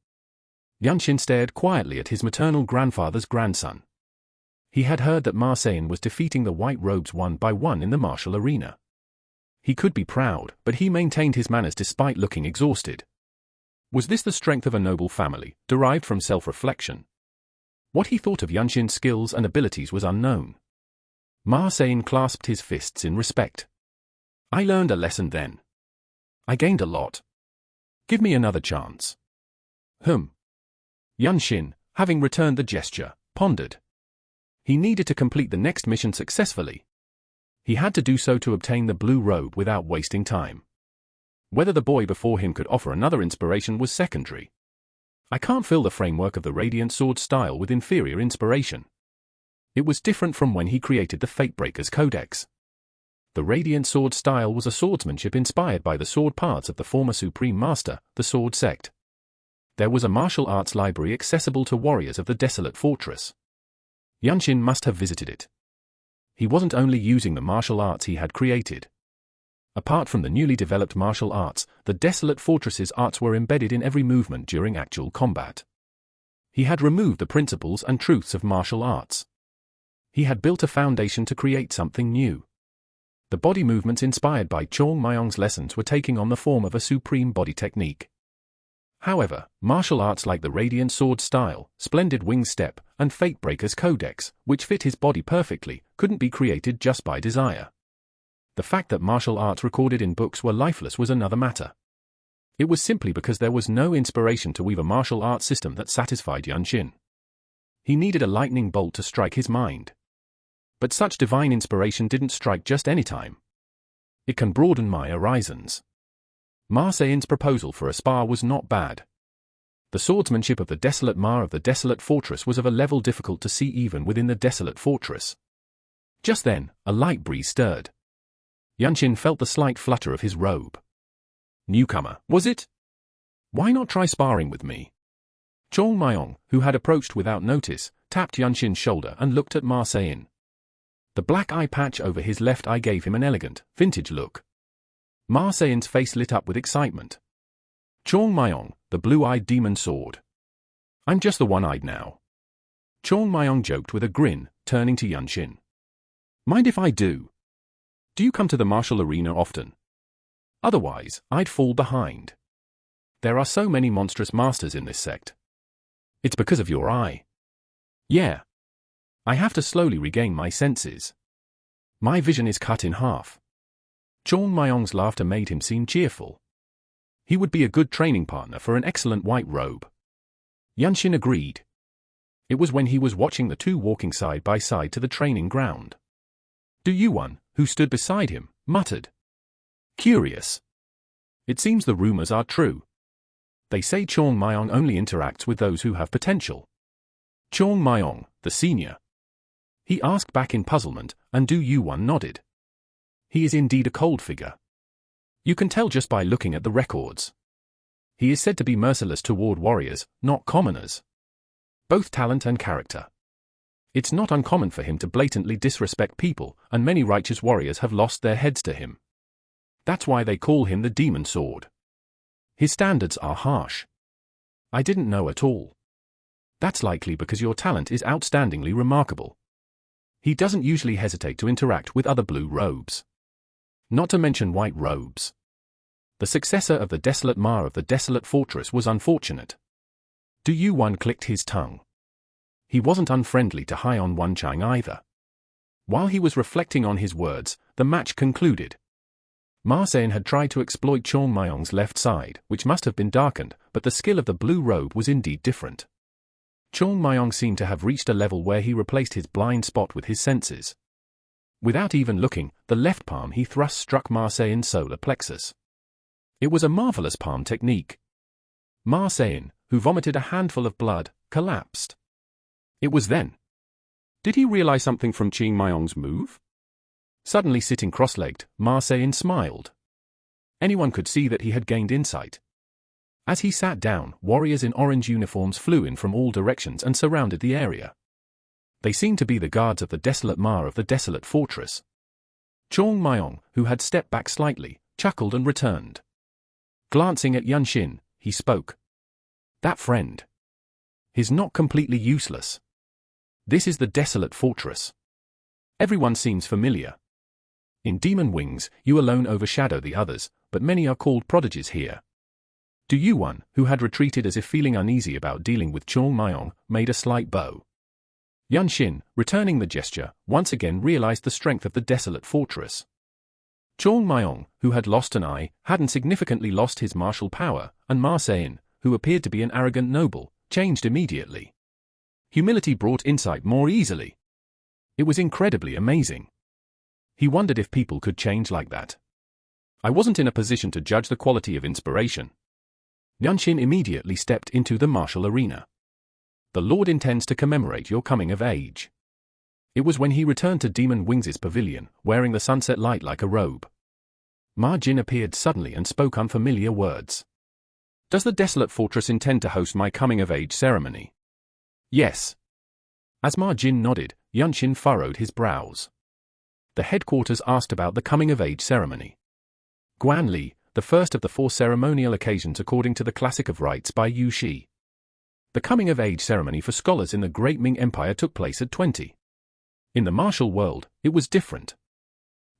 Yunshin stared quietly at his maternal grandfather's grandson. He had heard that Ma Sein was defeating the white robes one by one in the martial arena. He could be proud, but he maintained his manners despite looking exhausted. Was this the strength of a noble family, derived from self-reflection? What he thought of Yunshin's skills and abilities was unknown. Ma Sein clasped his fists in respect. I learned a lesson then. I gained a lot. Give me another chance. Yunshin, having returned the gesture, pondered. He needed to complete the next mission successfully. He had to do so to obtain the blue robe without wasting time. Whether the boy before him could offer another inspiration was secondary. I can't fill the framework of the Radiant Sword style with inferior inspiration. It was different from when he created the Fatebreaker's Codex. The Radiant Sword style was a swordsmanship inspired by the sword parts of the former Supreme Master, the Sword Sect. There was a martial arts library accessible to warriors of the Desolate Fortress. Yunshin must have visited it. He wasn't only using the martial arts he had created. Apart from the newly developed martial arts, the Desolate Fortress's arts were embedded in every movement during actual combat. He had removed the principles and truths of martial arts. He had built a foundation to create something new. The body movements inspired by Chong Myong's lessons were taking on the form of a supreme body technique. However, martial arts like the Radiant Sword style, Splendid Wing Step, and Fatebreaker's Codex, which fit his body perfectly, couldn't be created just by desire. The fact that martial arts recorded in books were lifeless was another matter. It was simply because there was no inspiration to weave a martial arts system that satisfied Yunshin. He needed a lightning bolt to strike his mind. But such divine inspiration didn't strike just any time. It can broaden my horizons. Ma Sein's proposal for a spar was not bad. The swordsmanship of the Desolate Ma of the Desolate Fortress was of a level difficult to see even within the Desolate Fortress. Just then, a light breeze stirred. Yunshin felt the slight flutter of his robe. Newcomer, was it? Why not try sparring with me? Chong Myong, who had approached without notice, tapped Yunshin's shoulder and looked at Ma Sein. The black eye patch over his left eye gave him an elegant, vintage look. Ma Sein's face lit up with excitement. Chong Myong, the blue-eyed demon sword. I'm just the one-eyed now. Chong Myong joked with a grin, turning to Yunshin. Mind if I do? Do you come to the martial arena often? Otherwise, I'd fall behind. There are so many monstrous masters in this sect. It's because of your eye. Yeah. I have to slowly regain my senses. My vision is cut in half. Chong Myong's laughter made him seem cheerful. He would be a good training partner for an excellent white robe. Yunshin agreed. It was when he was watching the two walking side by side to the training ground. Du Yuan, who stood beside him, muttered. Curious. It seems the rumors are true. They say Chong Myong only interacts with those who have potential. Chong Myong, the senior? He asked back in puzzlement, and Du Yuan nodded. He is indeed a cold figure. You can tell just by looking at the records. He is said to be merciless toward warriors, not commoners. Both talent and character. It's not uncommon for him to blatantly disrespect people, and many righteous warriors have lost their heads to him. That's why they call him the Demon Sword. His standards are harsh. I didn't know at all. That's likely because your talent is outstandingly remarkable. He doesn't usually hesitate to interact with other blue robes. Not to mention white robes. The successor of the Desolate Ma of the Desolate Fortress was unfortunate. Du Yuan clicked his tongue. He wasn't unfriendly to Haiyan Wenchang either. While he was reflecting on his words, the match concluded. Ma Sein had tried to exploit Chong Myong's left side, which must have been darkened, but the skill of the blue robe was indeed different. Chong Myong seemed to have reached a level where he replaced his blind spot with his senses. Without even looking, the left palm he thrust struck Ma Sein's solar plexus. It was a marvelous palm technique. Ma Sein, who vomited a handful of blood, collapsed. It was then. Did he realize something from Chong Myong's move? Suddenly sitting cross-legged, Ma Sein smiled. Anyone could see that he had gained insight. As he sat down, warriors in orange uniforms flew in from all directions and surrounded the area. They seemed to be the guards of the Desolate Ma of the Desolate Fortress. Chong Myong, who had stepped back slightly, chuckled and returned. Glancing at Yunshin, he spoke. That friend. He's not completely useless. This is the Desolate Fortress. Everyone seems familiar. In Demon Wings, you alone overshadow the others, but many are called prodigies here. Du Yuan, who had retreated as if feeling uneasy about dealing with Chong Myong, made a slight bow. Yunshin, returning the gesture, once again realized the strength of the Desolate Fortress. Chong Myong, who had lost an eye, hadn't significantly lost his martial power, and Ma Sein, who appeared to be an arrogant noble, changed immediately. Humility brought insight more easily. It was incredibly amazing. He wondered if people could change like that. I wasn't in a position to judge the quality of inspiration. Yunshin immediately stepped into the martial arena. The Lord intends to commemorate your coming of age. It was when he returned to Demon Wings' pavilion, wearing the sunset light like a robe. Ma Jin appeared suddenly and spoke unfamiliar words. Does the Desolate Fortress intend to host my coming-of-age ceremony? Yes. As Ma Jin nodded, Yunshin furrowed his brows. The headquarters asked about the coming-of-age ceremony. Guan Li, the first of the 4 ceremonial occasions according to the Classic of Rites by Yu Shi. The coming-of-age ceremony for scholars in the Great Ming Empire took place at 20. In the martial world, it was different.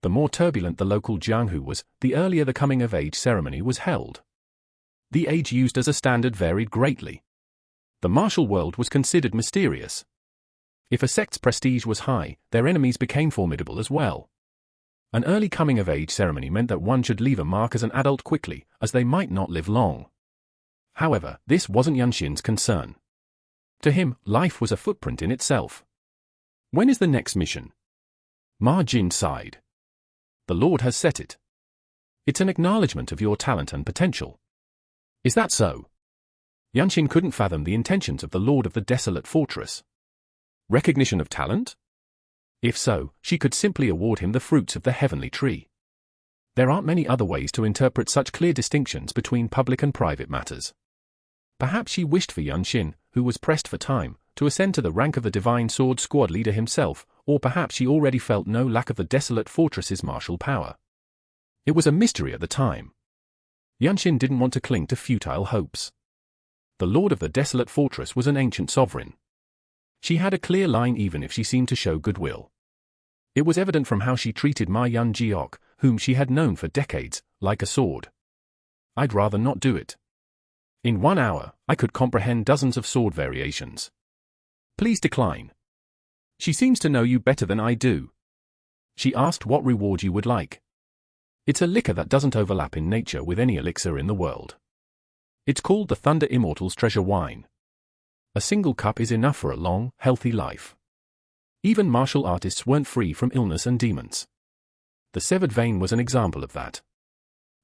The more turbulent the local Jianghu was, the earlier the coming-of-age ceremony was held. The age used as a standard varied greatly. The martial world was considered mysterious. If a sect's prestige was high, their enemies became formidable as well. An early coming-of-age ceremony meant that one should leave a mark as an adult quickly, as they might not live long. However, this wasn't Yunshin's concern. To him, life was a footprint in itself. When is the next mission? Ma Jin sighed. The Lord has set it. It's an acknowledgement of your talent and potential. Is that so? Yunshin couldn't fathom the intentions of the Lord of the Desolate Fortress. Recognition of talent? If so, she could simply award him the fruits of the heavenly tree. There aren't many other ways to interpret such clear distinctions between public and private matters. Perhaps she wished for Yunshin, who was pressed for time, to ascend to the rank of the Divine Sword Squad leader himself, or perhaps she already felt no lack of the Desolate Fortress's martial power. It was a mystery at the time. Yunshin didn't want to cling to futile hopes. The Lord of the Desolate Fortress was an ancient sovereign. She had a clear line even if she seemed to show goodwill. It was evident from how she treated Ma Yun Jiok, whom she had known for decades, like a sword. I'd rather not do it. In 1 hour, I could comprehend dozens of sword variations. Please decline. She seems to know you better than I do. She asked what reward you would like. It's a liquor that doesn't overlap in nature with any elixir in the world. It's called the Thunder Immortals Treasure Wine. A single cup is enough for a long, healthy life. Even martial artists weren't free from illness and demons. The severed vein was an example of that.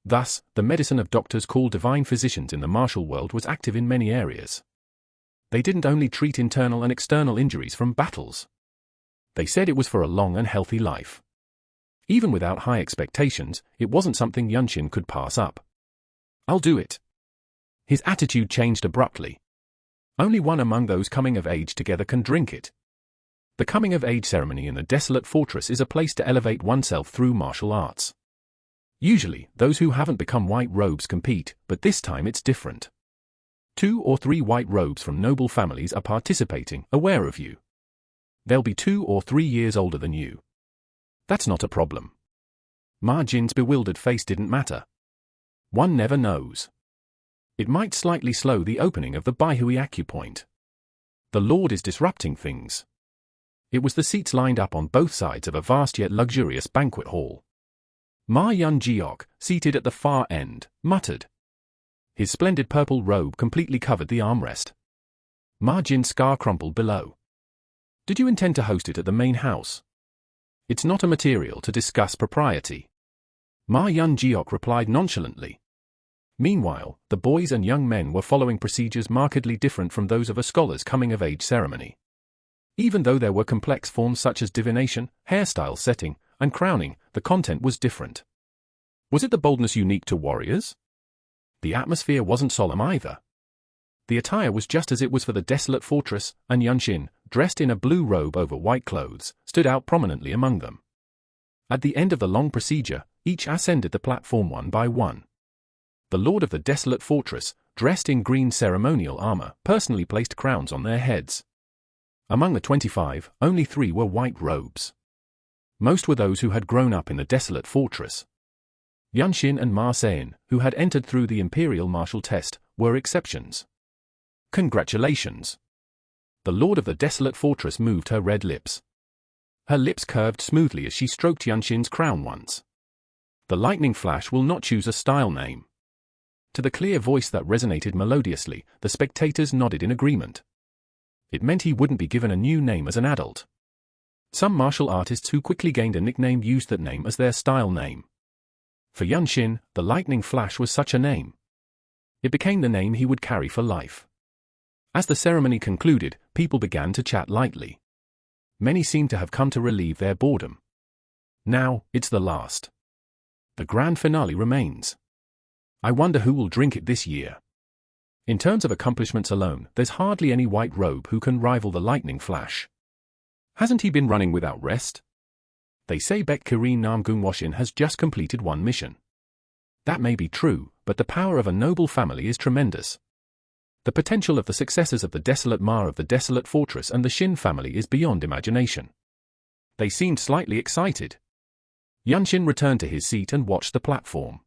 Thus, the medicine of doctors called divine physicians in the martial world was active in many areas. They didn't only treat internal and external injuries from battles. They said it was for a long and healthy life. Even without high expectations, it wasn't something Yunshin could pass up. I'll do it. His attitude changed abruptly. Only one among those coming of age together can drink it. The coming of age ceremony in the desolate fortress is a place to elevate oneself through martial arts. Usually, those who haven't become white robes compete, but this time it's different. 2 or 3 white robes from noble families are participating, aware of you. They'll be 2 or 3 years older than you. That's not a problem. Ma Jin's bewildered face didn't matter. One never knows. It might slightly slow the opening of the Baihui acupoint. The Lord is disrupting things. It was the seats lined up on both sides of a vast yet luxurious banquet hall. Ma Yun-jiok, seated at the far end, muttered. His splendid purple robe completely covered the armrest. Ma Jin's scar crumpled below. Did you intend to host it at the main house? It's not a material to discuss propriety. Ma Yun-jiok replied nonchalantly. Meanwhile, the boys and young men were following procedures markedly different from those of a scholar's coming-of-age ceremony. Even though there were complex forms such as divination, hairstyle setting, and crowning, the content was different. Was it the boldness unique to warriors? The atmosphere wasn't solemn either. The attire was just as it was for the desolate fortress, and Yunshin, dressed in a blue robe over white clothes, stood out prominently among them. At the end of the long procedure, each ascended the platform one by one. The lord of the desolate fortress, dressed in green ceremonial armor, personally placed crowns on their heads. Among the 25, only 3 were white robes. Most were those who had grown up in the desolate fortress. Yunshin and Ma Sein, who had entered through the imperial martial test, were exceptions. Congratulations. The lord of the desolate fortress moved her red lips. Her lips curved smoothly as she stroked Yunshin's crown once. The lightning flash will not choose a style name. To the clear voice that resonated melodiously, the spectators nodded in agreement. It meant he wouldn't be given a new name as an adult. Some martial artists who quickly gained a nickname used that name as their style name. For Yunshin, the lightning flash was such a name. It became the name he would carry for life. As the ceremony concluded, people began to chat lightly. Many seemed to have come to relieve their boredom. Now, it's the last. The grand finale remains. I wonder who will drink it this year. In terms of accomplishments alone, there's hardly any white robe who can rival the lightning flash. Hasn't he been running without rest? They say Baek-Kirin Namgung-Washin has just completed one mission. That may be true, but the power of a noble family is tremendous. The potential of the successors of the desolate Ma of the desolate fortress and the Shin family is beyond imagination. They seemed slightly excited. Yunshin returned to his seat and watched the platform.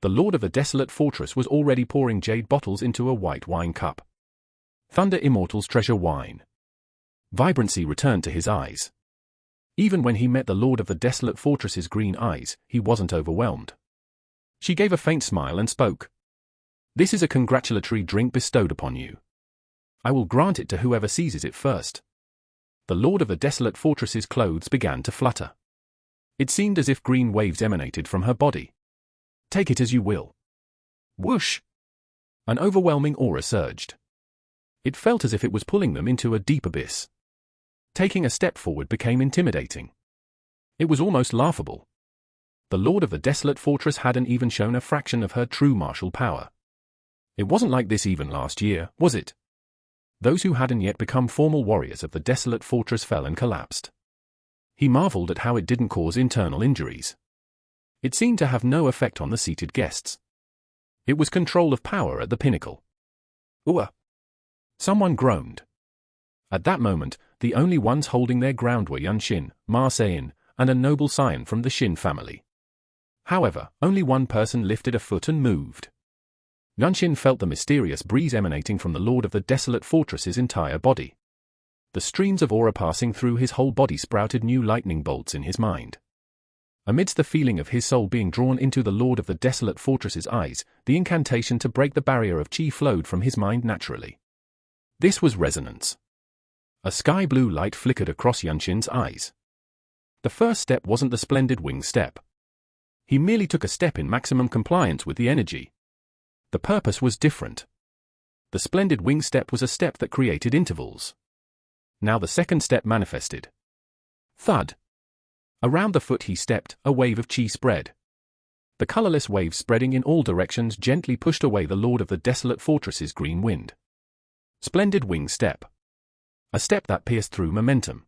The lord of the desolate fortress was already pouring jade bottles into a white wine cup. Thunder Immortal's treasure wine. Vibrancy returned to his eyes. Even when he met the lord of the desolate fortress's green eyes, he wasn't overwhelmed. She gave a faint smile and spoke. This is a congratulatory drink bestowed upon you. I will grant it to whoever seizes it first. The lord of the desolate fortress's clothes began to flutter. It seemed as if green waves emanated from her body. Take it as you will. Whoosh! An overwhelming aura surged. It felt as if it was pulling them into a deep abyss. Taking a step forward became intimidating. It was almost laughable. The lord of the desolate fortress hadn't even shown a fraction of her true martial power. It wasn't like this even last year, was it? Those who hadn't yet become formal warriors of the desolate fortress fell and collapsed. He marveled at how it didn't cause internal injuries. It seemed to have no effect on the seated guests. It was control of power at the pinnacle. Ooh! Someone groaned. At that moment, the only ones holding their ground were Yunshin, Ma Sein, and a noble scion from the Shin family. However, only one person lifted a foot and moved. Yunshin felt the mysterious breeze emanating from the lord of the desolate fortress's entire body. The streams of aura passing through his whole body sprouted new lightning bolts in his mind. Amidst the feeling of his soul being drawn into the lord of the desolate fortress's eyes, the incantation to break the barrier of chi flowed from his mind naturally. This was resonance. A sky blue light flickered across Yunshin's eyes. The first step wasn't the splendid wing step. He merely took a step in maximum compliance with the energy. The purpose was different. The splendid wing step was a step that created intervals. Now the second step manifested. Thud. Around the foot he stepped, a wave of chi spread. The colorless wave spreading in all directions gently pushed away the lord of the desolate fortress's green wind. Splendid wing step. A step that pierced through momentum.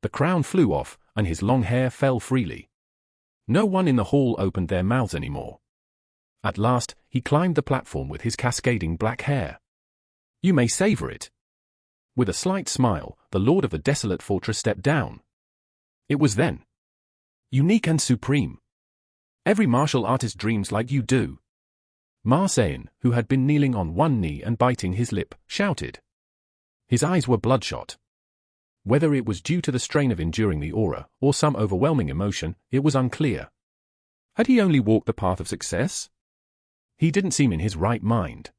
The crown flew off, and his long hair fell freely. No one in the hall opened their mouths anymore. At last, he climbed the platform with his cascading black hair. You may savor it. With a slight smile, the lord of the desolate fortress stepped down. It was then. Unique and supreme. Every martial artist dreams like you do. Ma Sein, who had been kneeling on one knee and biting his lip, shouted. His eyes were bloodshot. Whether it was due to the strain of enduring the aura, or some overwhelming emotion, it was unclear. Had he only walked the path of success? He didn't seem in his right mind.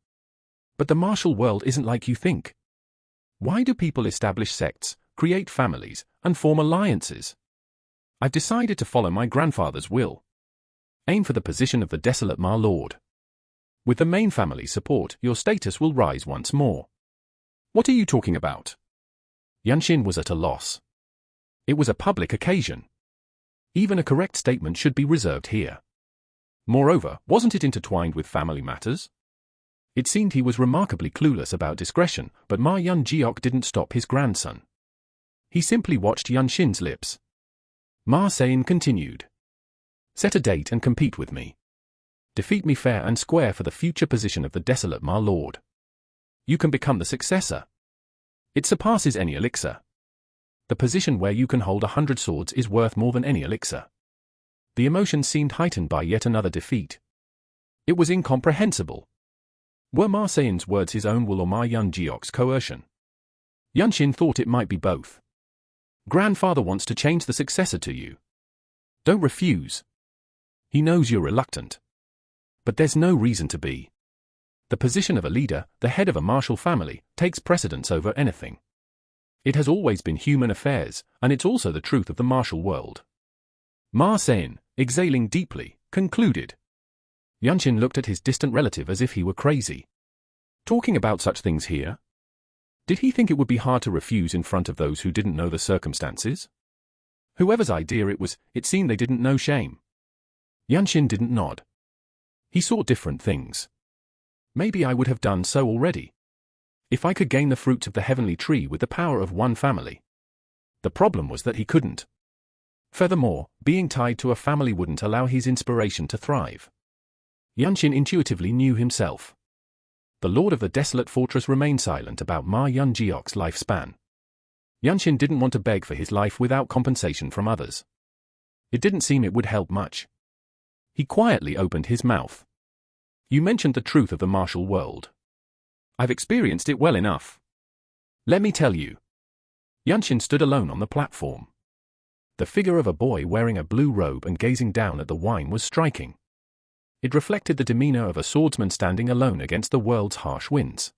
But the martial world isn't like you think. Why do people establish sects, create families, and form alliances? I've decided to follow my grandfather's will. Aim for the position of the desolate Ma Lord. With the main family support, your status will rise once more. What are you talking about? Yunshin was at a loss. It was a public occasion. Even a correct statement should be reserved here. Moreover, wasn't it intertwined with family matters? It seemed he was remarkably clueless about discretion, but Ma Yun-jiok didn't stop his grandson. He simply watched Yunshin's lips. Ma Sein continued. Set a date and compete with me. Defeat me fair and square for the future position of the desolate Ma Lord. You can become the successor. It surpasses any elixir. The position where you can hold 100 swords is worth more than any elixir. The emotion seemed heightened by yet another defeat. It was incomprehensible. Were Ma Sein's words his own will or Ma Yun-jiok's coercion? Yunshin thought it might be both. Grandfather wants to change the successor to you. Don't refuse. He knows you're reluctant. But there's no reason to be. The position of a leader, the head of a martial family, takes precedence over anything. It has always been human affairs, and it's also the truth of the martial world. Ma Sein, exhaling deeply, concluded. Yunshin looked at his distant relative as if he were crazy. Talking about such things here? Did he think it would be hard to refuse in front of those who didn't know the circumstances? Whoever's idea it was, it seemed they didn't know shame. Yunshin didn't nod. He saw different things. Maybe I would have done so already. If I could gain the fruits of the heavenly tree with the power of one family. The problem was that he couldn't. Furthermore, being tied to a family wouldn't allow his inspiration to thrive. Yunshin intuitively knew himself. The lord of the desolate fortress remained silent about Ma Yun-jiok's lifespan. Yunshin didn't want to beg for his life without compensation from others. It didn't seem it would help much. He quietly opened his mouth. You mentioned the truth of the martial world. I've experienced it well enough. Let me tell you. Yunshin stood alone on the platform. The figure of a boy wearing a blue robe and gazing down at the wine was striking. It reflected the demeanor of a swordsman standing alone against the world's harsh winds.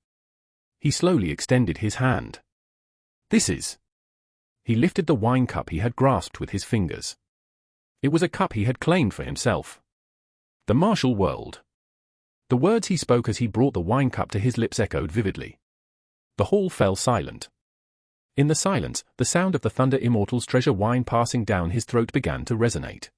He slowly extended his hand. This is. He lifted the wine cup he had grasped with his fingers. It was a cup he had claimed for himself. The martial world. The words he spoke as he brought the wine cup to his lips echoed vividly. The hall fell silent. In the silence, the sound of the Thunder Immortal's treasure wine passing down his throat began to resonate.